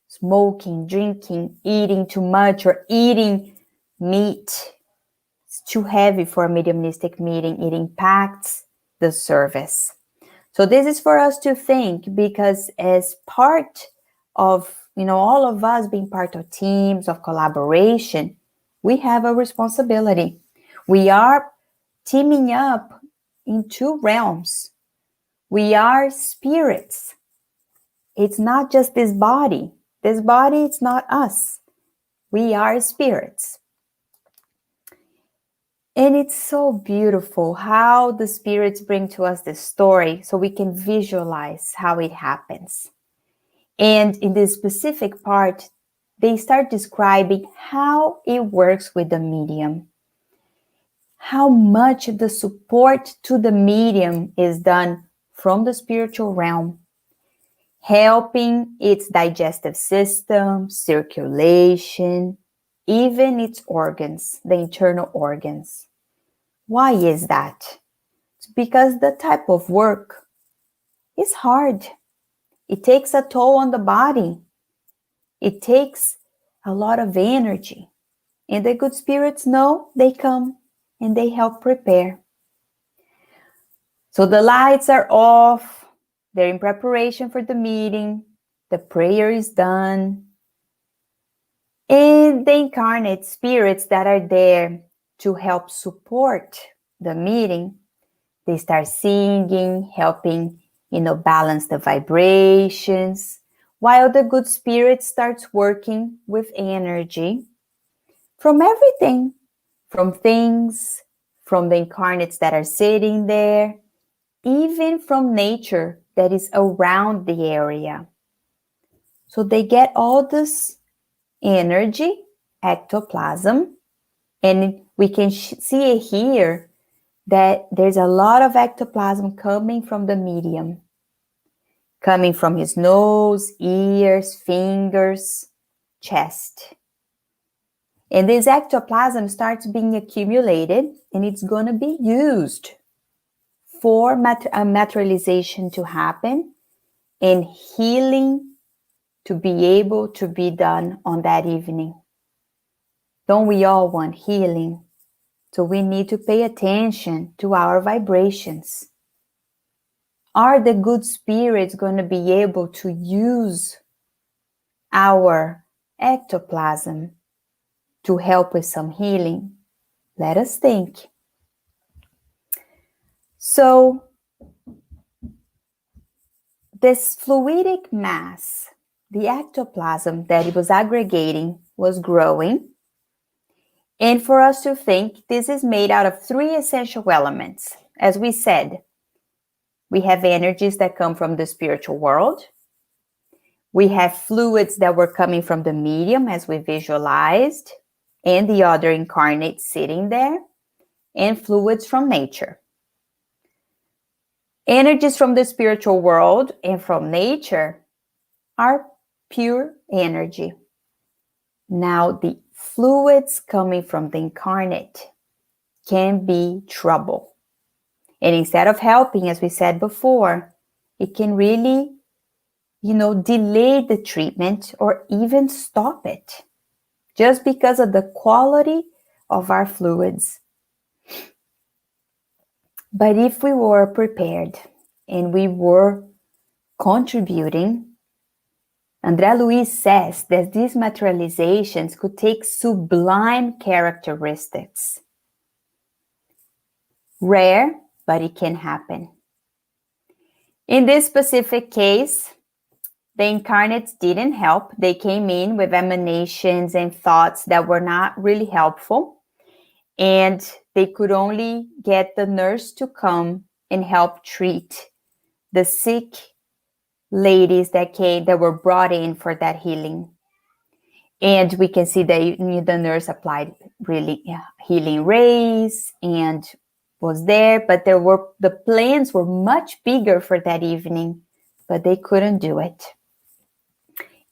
smoking, drinking, eating too much, or eating meat. It's too heavy for a mediumistic meeting. It impacts the service. So this is for us to think, because as part of, all of us being part of teams, of collaboration, we have a responsibility. We are teaming up in two realms. We are spirits. It's not just this body. This body, it's not us. We are spirits. And it's so beautiful how the spirits bring to us this story so we can visualize how it happens. And in this specific part, they start describing how it works with the medium. How much the support to the medium is done from the spiritual realm, helping its digestive system, circulation, even its organs, the internal organs. Why is that? It's because the type of work is hard. It takes a toll on the body. It takes a lot of energy. And the good spirits know, they come and they help prepare. So the lights are off. They're in preparation for the meeting. The prayer is done. And the incarnate spirits that are there, to help support the meeting, they start singing, helping, balance the vibrations, while the good spirit starts working with energy from everything, from things, from the incarnates that are sitting there, even from nature that is around the area. So they get all this energy, ectoplasm, and we can see it here that there's a lot of ectoplasm coming from the medium, coming from his nose, ears, fingers, chest. And this ectoplasm starts being accumulated, and it's going to be used for materialization to happen and healing to be able to be done on that evening. Don't we all want healing? So we need to pay attention to our vibrations. Are the good spirits going to be able to use our ectoplasm to help with some healing? Let us think. So this fluidic mass, the ectoplasm that it was aggregating, was growing. And for us to think, this is made out of 3 essential elements. As we said, we have energies that come from the spiritual world. We have fluids that were coming from the medium, as we visualized, and the other incarnates sitting there, and fluids from nature. Energies from the spiritual world and from nature are pure energy. Now, the fluids coming from the incarnate can be trouble. And instead of helping, as we said before, it can really, delay the treatment or even stop it, just because of the quality of our fluids. But if we were prepared and we were contributing, André Luiz says that these materializations could take sublime characteristics. Rare, but it can happen. In this specific case, the incarnates didn't help. They came in with emanations and thoughts that were not really helpful. And they could only get the nurse to come and help treat the sick ladies that were brought in for that healing. And we can see that the nurse applied really healing rays and was there, but the plans were much bigger for that evening, but they couldn't do it.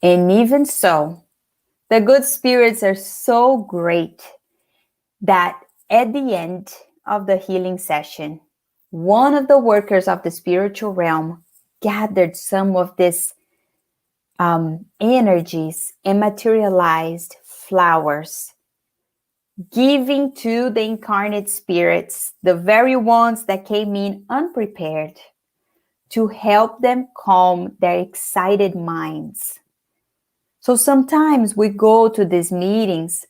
And even so, the good spirits are so great that at the end of the healing session, one of the workers of the spiritual realm gathered some of these energies and materialized flowers, giving to the incarnate spirits, the very ones that came in unprepared, to help them calm their excited minds. So sometimes we go to these meetings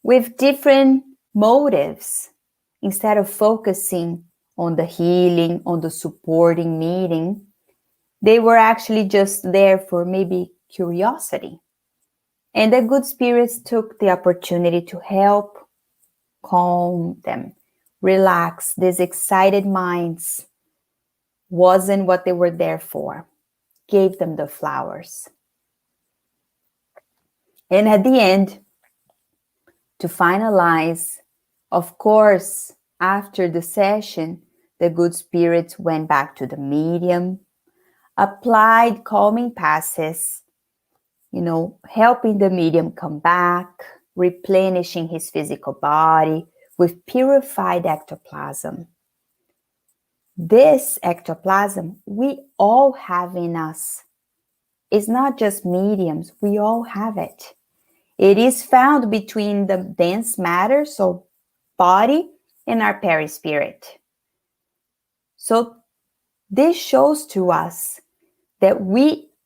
with different motives. Instead of focusing on the healing, on the supporting meeting, they were actually just there for maybe curiosity. And the good spirits took the opportunity to help calm them, relax. These excited minds wasn't what they were there for. Gave them the flowers. And at the end, to finalize, of course, after the session, the good spirits went back to the medium, applied calming passes, helping the medium come back, replenishing his physical body with purified ectoplasm. This ectoplasm we all have in us. It's not just mediums, we all have it. It is found between the dense matter, so body, and our perispirit. So this shows to us that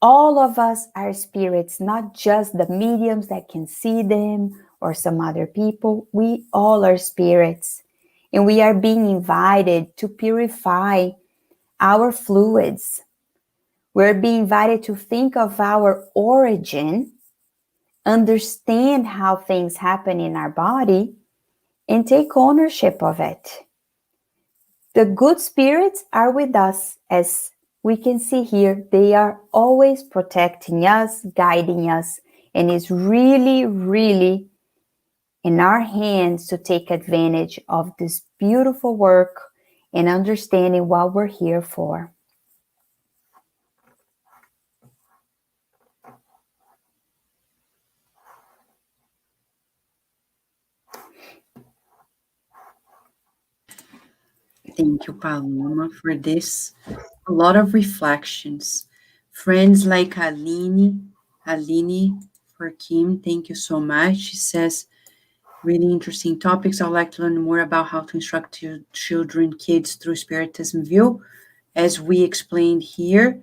all of us are spirits, not just the mediums that can see them or some other people, we all are spirits. And we are being invited to purify our fluids. We're being invited to think of our origin, understand how things happen in our body, and take ownership of it. The good spirits are with us, as we can see here. They are always protecting us, guiding us, and it's really, really in our hands to take advantage of this beautiful work and understanding what we're here for. Thank you, Paloma, for this. A lot of reflections. Friends like Aline for Kim, thank you so much. She says, really interesting topics. I would like to learn more about how to instruct children, kids through Spiritism view. As we explained here,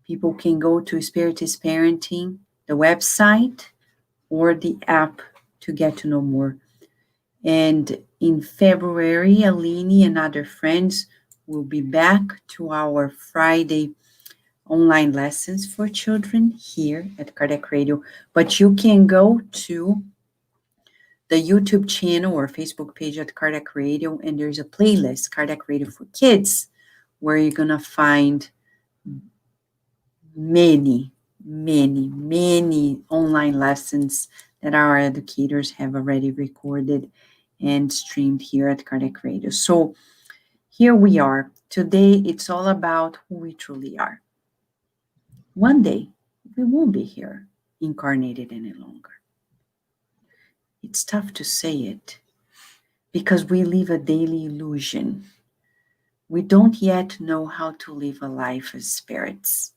people can go to Spiritist Parenting, the website, or the app to get to know more. And in February, Aline and other friends will be back to our Friday online lessons for children here at Kardec Radio. But you can go to the YouTube channel or Facebook page at Kardec Radio, and there's a playlist, Kardec Radio for Kids, where you're going to find many online lessons that our educators have already recorded and streamed here at Kardec Radio. So here we are. Today, it's all about who we truly are. One day, we won't be here incarnated any longer. It's tough to say it because we live a daily illusion. We don't yet know how to live a life as spirits.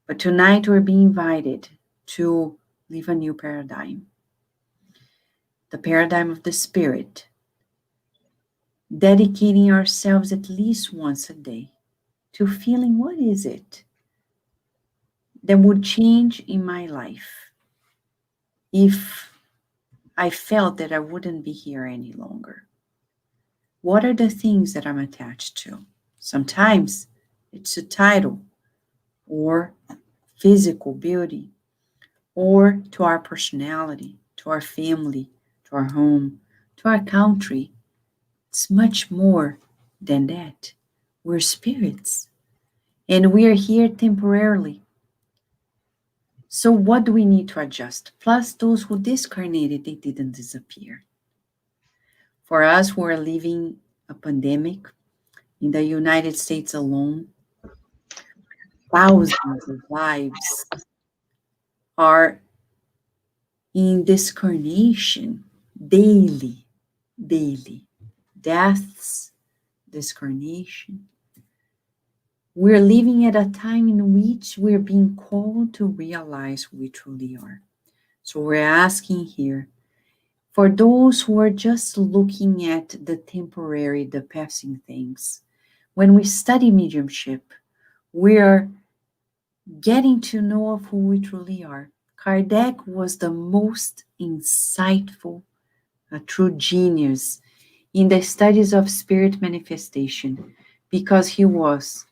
But tonight, we're being invited to live a new paradigm. The paradigm of the spirit, dedicating ourselves at least once a day to feeling what is it that would change in my life if I felt that I wouldn't be here any longer. What are the things that I'm attached to? Sometimes it's a title or physical beauty or to our personality, to our family, to our home, to our country. It's much more than that. We're spirits, and we are here temporarily. So what do we need to adjust? Plus, those who discarnated, they didn't disappear. For us who are living a pandemic, in the United States alone, thousands of lives are in discarnation daily. Deaths, discarnation. We're living at a time in which we're being called to realize who we truly are. So we're asking here, for those who are just looking at the temporary, the passing things, when we study mediumship, we're getting to know of who we truly are. Kardec was the most insightful, a true genius in the studies of spirit manifestation, because he was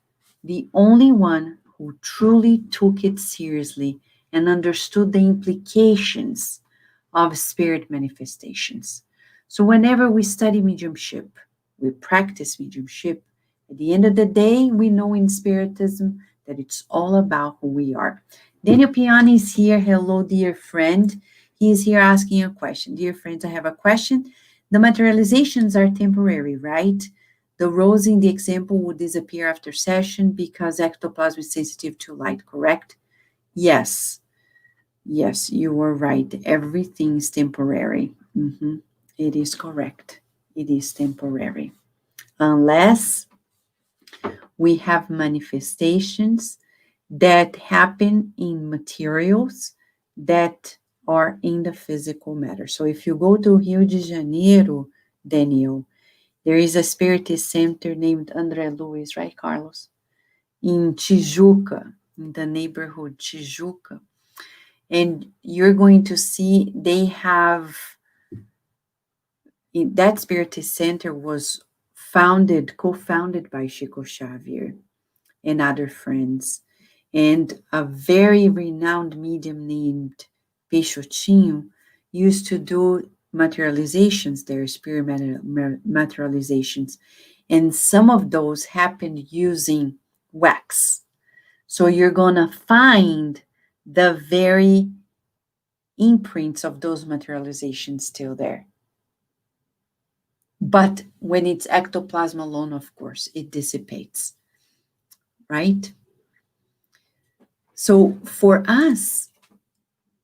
the only one who truly took it seriously and understood the implications of spirit manifestations. So whenever we study mediumship, we practice mediumship, at the end of the day, we know in Spiritism that it's all about who we are. Daniel Piani is here. Hello, dear friend. He is here asking a question. Dear friends, I have a question. The materializations are temporary, right? The rose in the example would disappear after session because ectoplasm is sensitive to light, correct? Yes. Yes, you are right. Everything is temporary. It is correct. It is temporary. Unless we have manifestations that happen in materials that are in the physical matter. So if you go to Rio de Janeiro, Daniel, there is a spiritist center named André Luiz, right, Carlos? In Tijuca, in the neighborhood Tijuca. And you're going to see they have, that Spiritist Center was co-founded by Chico Xavier and other friends. And a very renowned medium named Peixotinho used to do materializations there, spirit materializations. And some of those happened using wax. So you're going to find the very imprints of those materializations still there. But when it's ectoplasm alone, of course, it dissipates, right? So for us,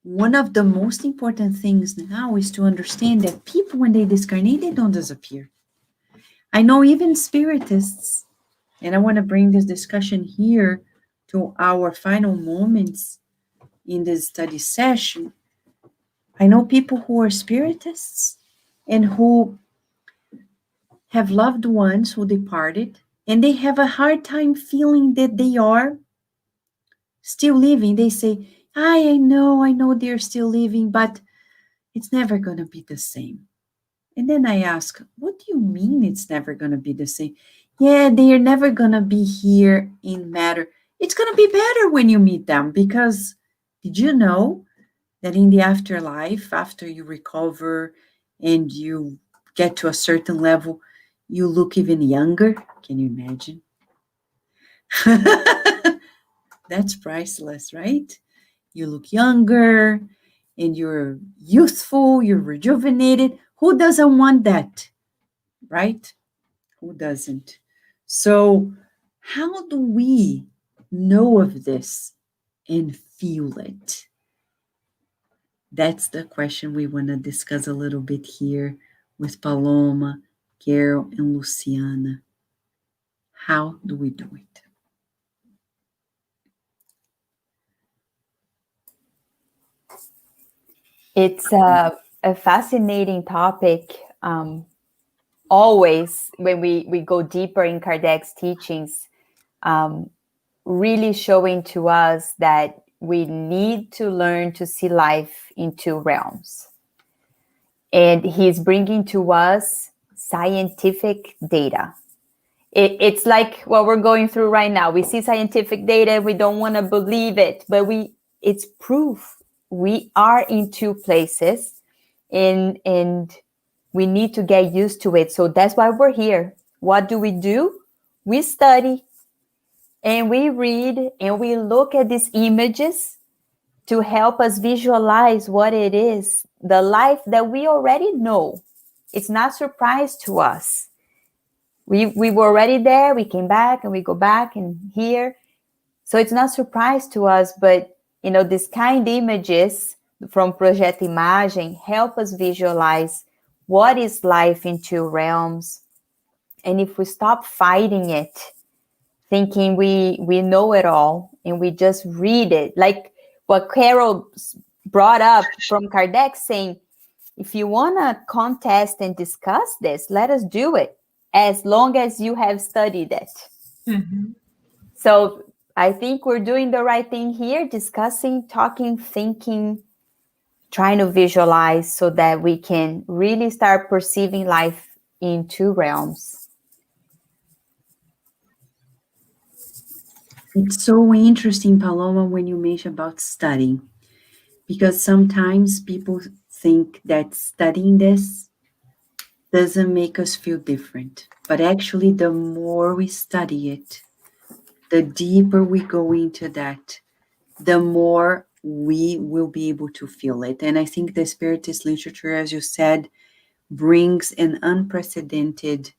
one of the most important things now is to understand that people, when they discarnate, they don't disappear. I know even spiritists, and I want to bring this discussion here to our final moments in this study session. I know people who are spiritists and who have loved ones who departed, and they have a hard time feeling that they are still living. They say, I know they're still living, but it's never going to be the same. And then I ask, what do you mean it's never going to be the same? Yeah, they are never going to be here in matter. It's going to be better when you meet them, because did you know that in the afterlife, after you recover and you get to a certain level, you look even younger? Can you imagine? That's priceless, right? You look younger and you're youthful, you're rejuvenated. Who doesn't want that, right? Who doesn't? So how do we know of this and feel it? That's the question we want to discuss a little bit here with Paloma, Carol, and Luciana. How do we do it? It's a fascinating topic. Always, when we go deeper in Kardec's teachings, really showing to us that we need to learn to see life in two realms. And he's bringing to us scientific data. It's like what we're going through right now. We see scientific data, we don't want to believe it, but it's proof. We are in two places, and we need to get used to it. So that's why we're here. What do? We study, and we read, and we look at these images to help us visualize what it is, the life that we already know. It's not a surprise to us. We were already there, we came back, and we go back and here. So it's not a surprise to us, but these kind images from Projeto Imagem help us visualize what is life in two realms. And if we stop fighting it, thinking we know it all, and we just read it, like what Carol brought up from Kardec, saying, if you want to contest and discuss this, let us do it, as long as you have studied it. Mm-hmm. So I think we're doing the right thing here, discussing, talking, thinking, trying to visualize so that we can really start perceiving life in two realms. It's so interesting, Paloma, when you mention about studying, because sometimes people think that studying this doesn't make us feel different. But actually, the more we study it, the deeper we go into that, the more we will be able to feel it. And I think the Spiritist literature, as you said, brings an unprecedented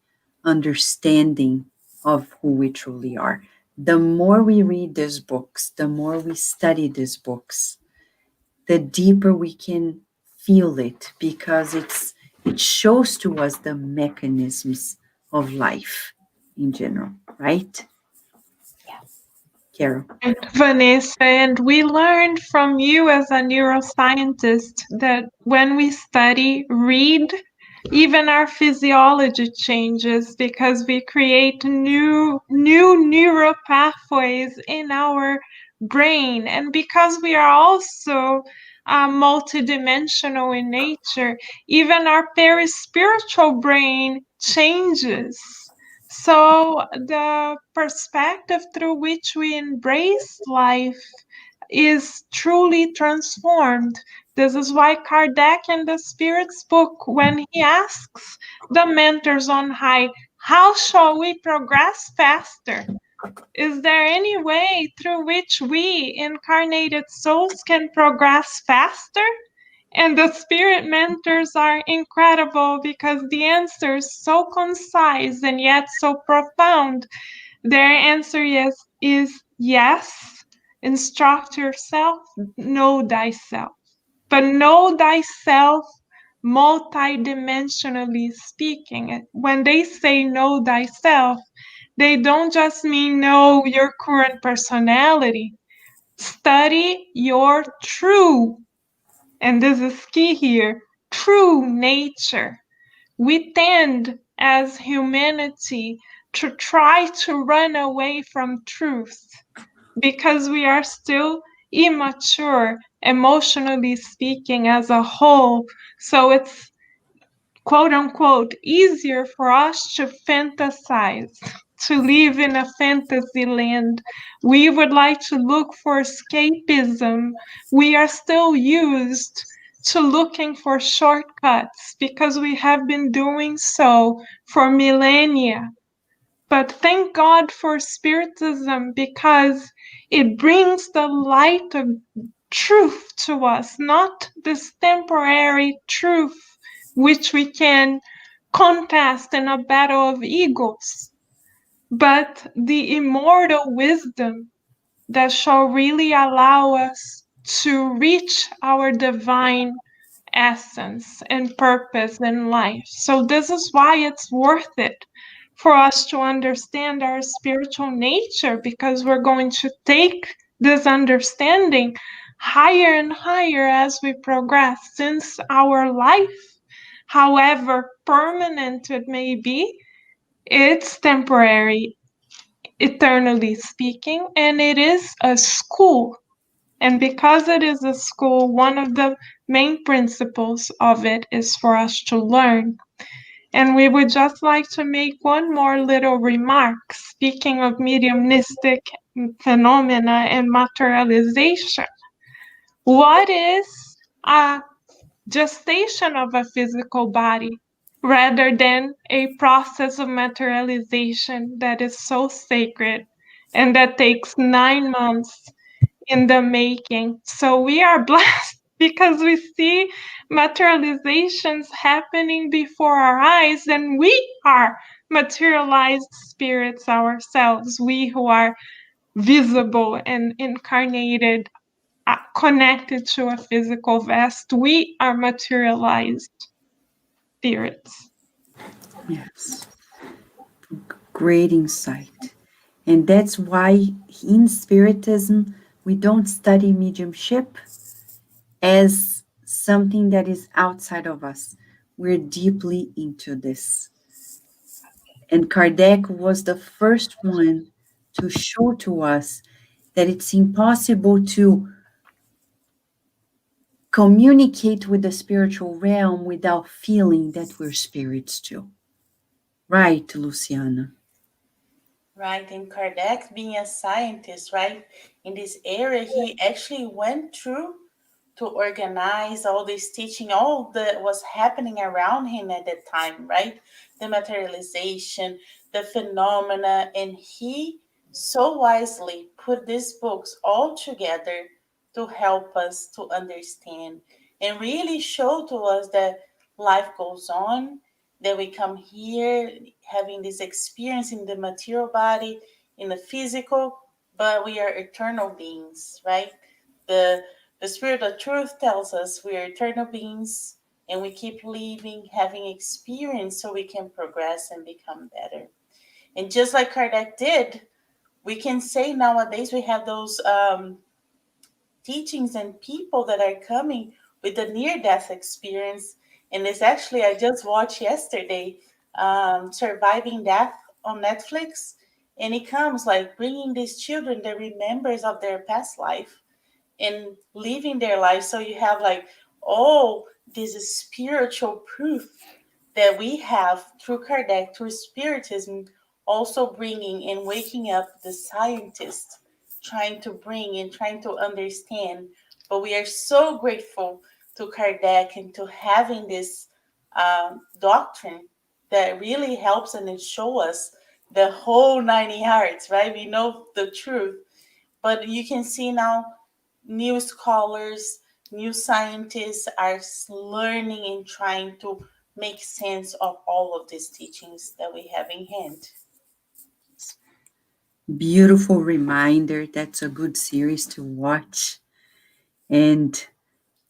understanding of who we truly are. The more we read these books, the more we study these books, the deeper we can feel it, because it shows to us the mechanisms of life in general, right? Carol. And Vanessa, and we learned from you as a neuroscientist that when we study, read, even our physiology changes, because we create new neural pathways in our brain. And because we are also multidimensional in nature. Even our perispiritual brain changes. So the perspective through which we embrace life is truly transformed. This is why Kardec in the Spirit's book, when he asks the mentors on high, how shall we progress faster? Is there any way through which we incarnated souls can progress faster? And the spirit mentors are incredible because the answer is so concise and yet so profound. Their answer is yes. Instruct yourself, know thyself. But know thyself multidimensionally speaking. When they say know thyself, they don't just mean know your current personality. Study your true, and this is key here, true nature. We tend as humanity to try to run away from truth because we are still immature, emotionally speaking, as a whole. So it's quote unquote easier for us to fantasize, to live in a fantasy land. We would like to look for escapism. We are still used to looking for shortcuts because we have been doing so for millennia. But thank God for Spiritism because it brings the light of truth to us, not this temporary truth which we can contest in a battle of egos, but the immortal wisdom that shall really allow us to reach our divine essence and purpose in life. So this is why it's worth it for us to understand our spiritual nature, because we're going to take this understanding higher and higher as we progress, since our life, however permanent it may be, it's temporary, eternally speaking, and it is a school. And because it is a school, one of the main principles of it is for us to learn. And we would just like to make one more little remark, speaking of mediumistic phenomena and materialization. What is a gestation of a physical body rather than a process of materialization that is so sacred and that takes 9 months in the making? So we are blessed because we see materializations happening before our eyes, and we are materialized spirits ourselves, we who are visible and incarnated, connected to a physical vest. We are materialized spirits. Yes, great insight. And that's why in Spiritism, we don't study mediumship as something that is outside of us. We're deeply into this. And Kardec was the first one to show to us that it's impossible to communicate with the spiritual realm without feeling that we're spirits too. Right, Luciana? Right, and Kardec, being a scientist, right, in this area, he actually went through to organize all this teaching, all that was happening around him at that time, right? The materialization, the phenomena, and he so wisely put these books all together to help us to understand and really show to us that life goes on, that we come here having this experience in the material body, in the physical, but we are eternal beings, right? The Spirit of Truth tells us we are eternal beings and we keep living, having experience so we can progress and become better. And just like Kardec did, we can say nowadays we have those teachings and people that are coming with a near-death experience. And it's actually, I just watched yesterday, Surviving Death on Netflix. And it comes like bringing these children the remembrance of their past life. and living their life. So you have like, oh, this is spiritual proof that we have through Kardec, through Spiritism, also bringing and waking up the scientists, trying to bring and trying to understand. But we are so grateful to Kardec and to having this doctrine that really helps and it show us the whole 90 yards, right? We know the truth, but you can see now new scholars, new scientists are learning and trying to make sense of all of these teachings that we have in hand. Beautiful reminder. That's a good series to watch and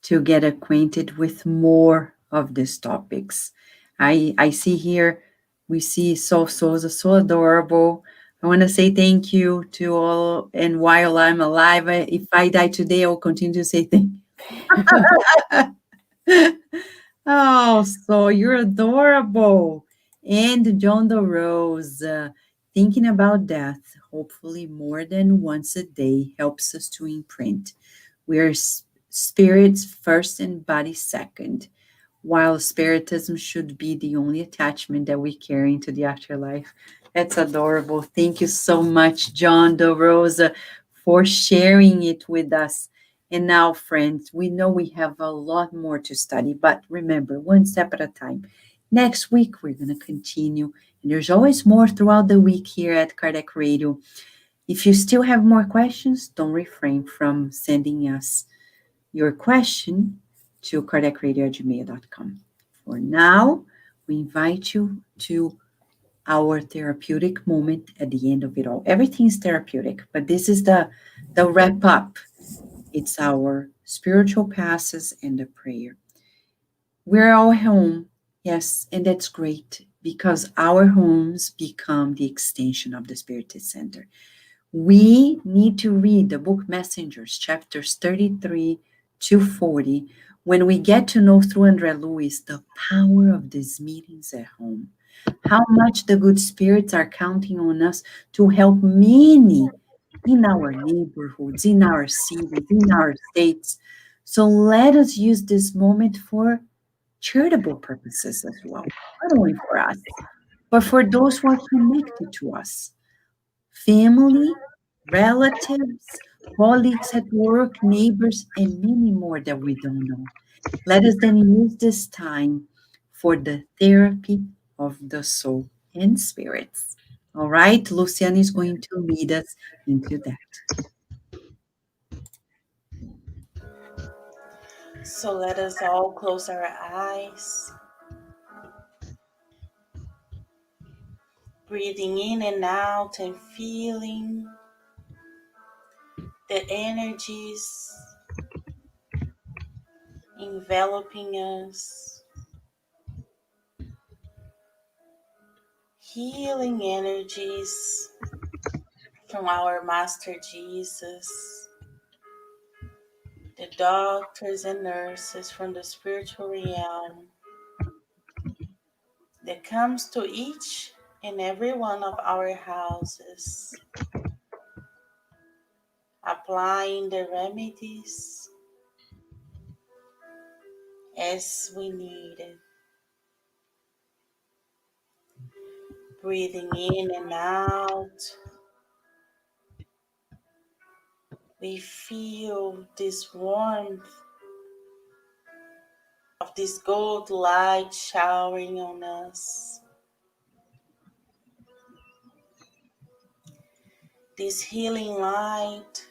to get acquainted with more of these topics. I see here, we see Souza, so adorable. I want to say thank you to all. And while I'm alive, if I die today, I will continue to say thank you. Oh, so you're adorable. And John the Rose, thinking about death, hopefully more than once a day, helps us to imprint. We are spirits first and body second, while spiritism should be the only attachment that we carry into the afterlife. That's adorable. Thank you so much, John the Rose, for sharing it with us. And now, friends, we know we have a lot more to study, but remember, one step at a time. Next week, we're going to continue, and there's always more throughout the week here at Kardec Radio. If you still have more questions, don't refrain from sending us your question to kardecradio@gmail.com. For now, we invite you to our therapeutic moment at the end of it all. Everything is therapeutic, but this is the wrap up. It's our spiritual passes and the prayer. We're all home, yes, and that's great because our homes become the extension of the Spiritist Center. We need to read the book Messengers, chapters 33 to 40, when we get to know through André Luiz the power of these meetings at home, how much the good spirits are counting on us to help many in our neighborhoods, in our cities, in our states. So let us use this moment for charitable purposes as well, not only for us, but for those who are connected to us. Family, relatives, colleagues at work, neighbors, and many more that we don't know. Let us then use this time for the therapy of the soul and spirits. All right, Luciana is going to lead us into that. So let us all close our eyes, breathing in and out and feeling the energies enveloping us, healing energies from our Master Jesus, the doctors and nurses from the spiritual realm that comes to each and every one of our houses, applying the remedies as we need it. Breathing in and out, we feel this warmth of this gold light showering on us. This healing light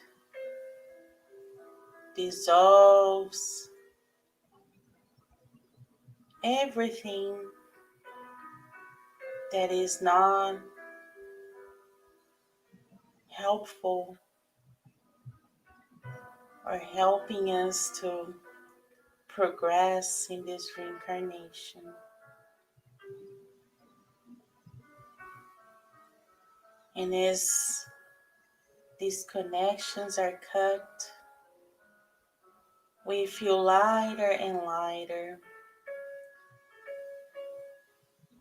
dissolves everything that is not helpful or helping us to progress in this reincarnation. And as these connections are cut, we feel lighter and lighter,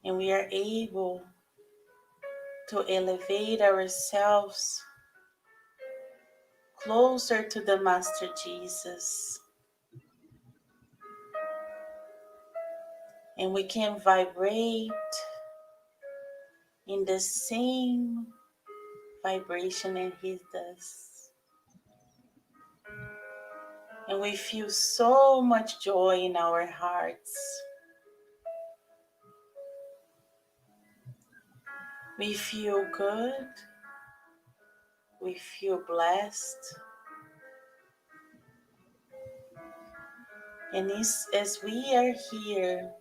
and we are able to elevate ourselves closer to the Master Jesus. And we can vibrate in the same vibration as He does. And we feel so much joy in our hearts. We feel good. We feel blessed. And as we are here,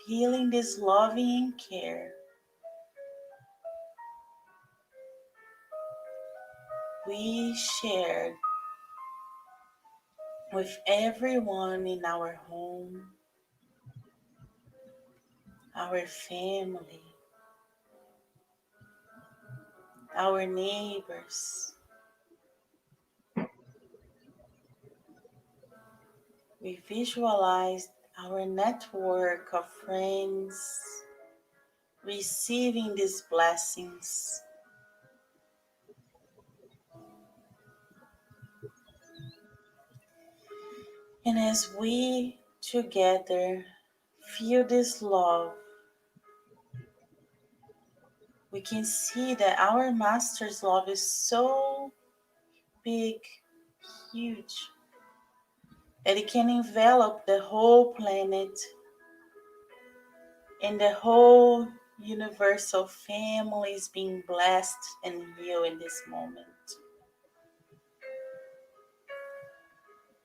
feeling this loving care, we share with everyone in our home, our family, our neighbors. We visualize our network of friends receiving these blessings. And as we together feel this love, we can see that our Master's love is so big, huge, that it can envelop the whole planet and the whole universal family is being blessed and healed in this moment.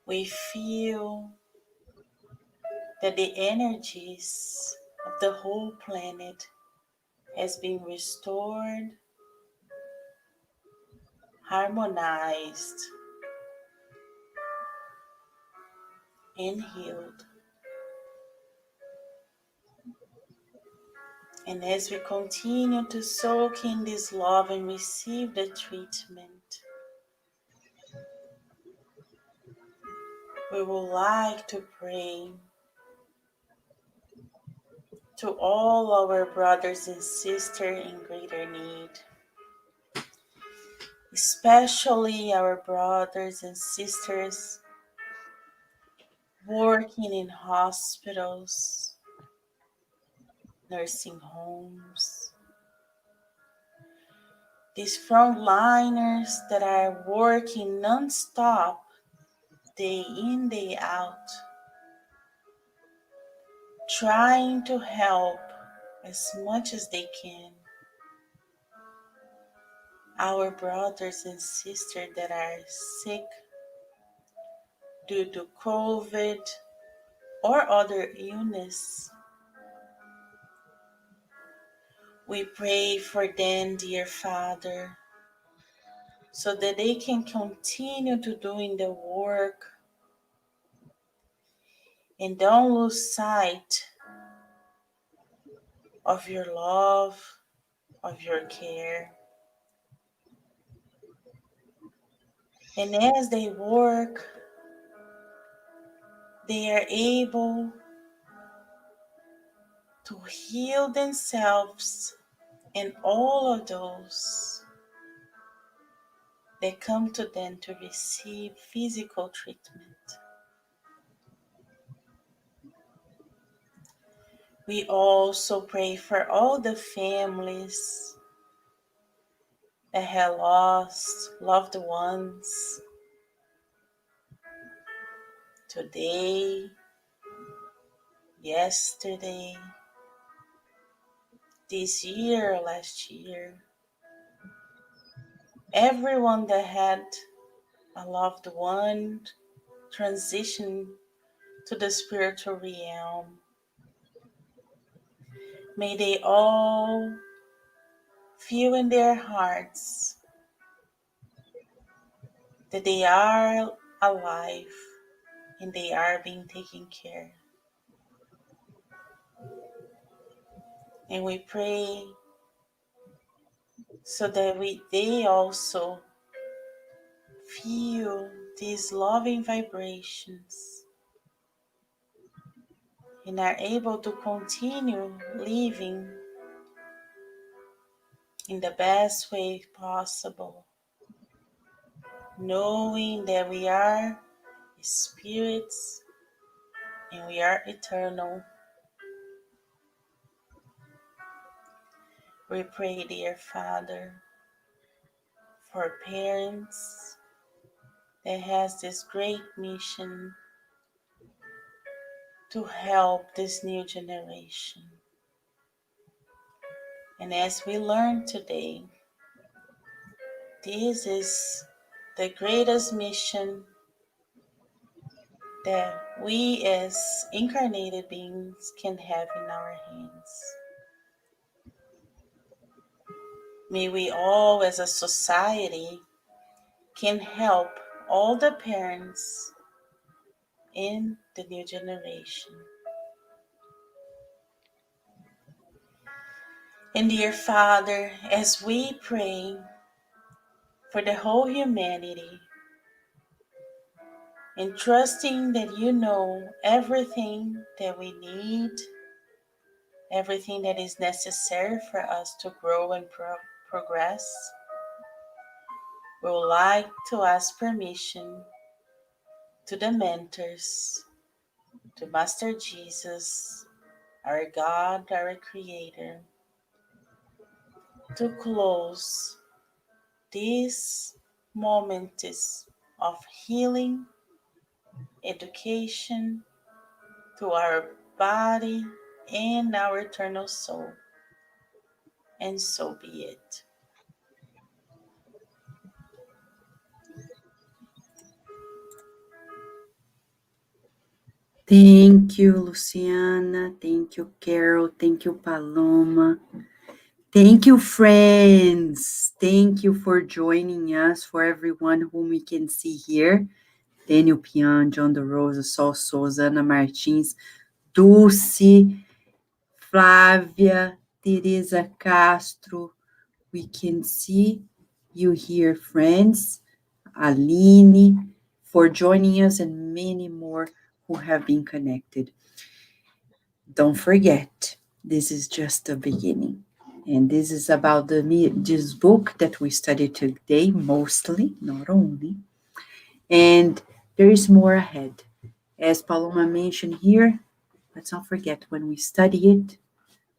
We feel that the energies of the whole planet has been restored, harmonized, and healed. And as we continue to soak in this love and receive the treatment, we would like to pray to all our brothers and sisters in greater need, especially our brothers and sisters working in hospitals, nursing homes, these frontliners that are working non-stop, day in, day out, trying to help as much as they can our brothers and sisters that are sick due to COVID or other illness. We pray for them, dear Father, so that they can continue to doing the work and don't lose sight of your love, of your care. And as they work, they are able to heal themselves and all of those that come to them to receive physical treatment. We also pray for all the families that have lost loved ones today, yesterday, this year or last year. Everyone that had a loved one transition to the spiritual realm, may they all feel in their hearts that they are alive and they are being taken care. And we pray so that they also feel these loving vibrations and are able to continue living in the best way possible. knowing that we are spirits and we are eternal. We pray, dear Father, for parents that has this great mission to help this new generation. And as we learn today, this is the greatest mission that we as incarnated beings can have in our hands. May we all as a society can help all the parents in the new generation. And dear Father, as we pray for the whole humanity, and trusting that you know everything that we need, everything that is necessary for us to grow and progress, we would like to ask permission to the mentors, to Master Jesus, our God, our Creator, to close this moment of healing, education to our body and our eternal soul. And so be it. Thank you, Luciana. Thank you, Carol. Thank you, Paloma. Thank you, friends. Thank you for joining us, for everyone whom we can see here. Daniel Pian, John DeRosa, Sol Souza, Ana Martins, Dulce, Flávia, Teresa Castro. We can see you here, friends. Aline, for joining us, and many more who have been connected. Don't forget, this is just the beginning. And this is about this book that we studied today, mostly, not only. And there is more ahead. As Paloma mentioned here, let's not forget, when we study it,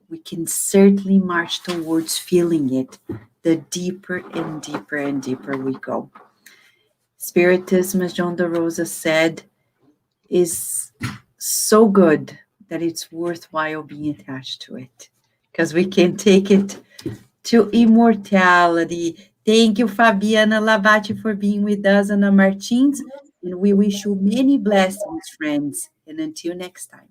we can certainly march towards feeling it, the deeper and deeper and deeper we go. Spiritism, as John DeRosa said, is so good that it's worthwhile being attached to it, because we can take it to immortality. Thank you, Fabiana Labate, for being with us, Ana Martins, and we wish you many blessings, friends, and until next time.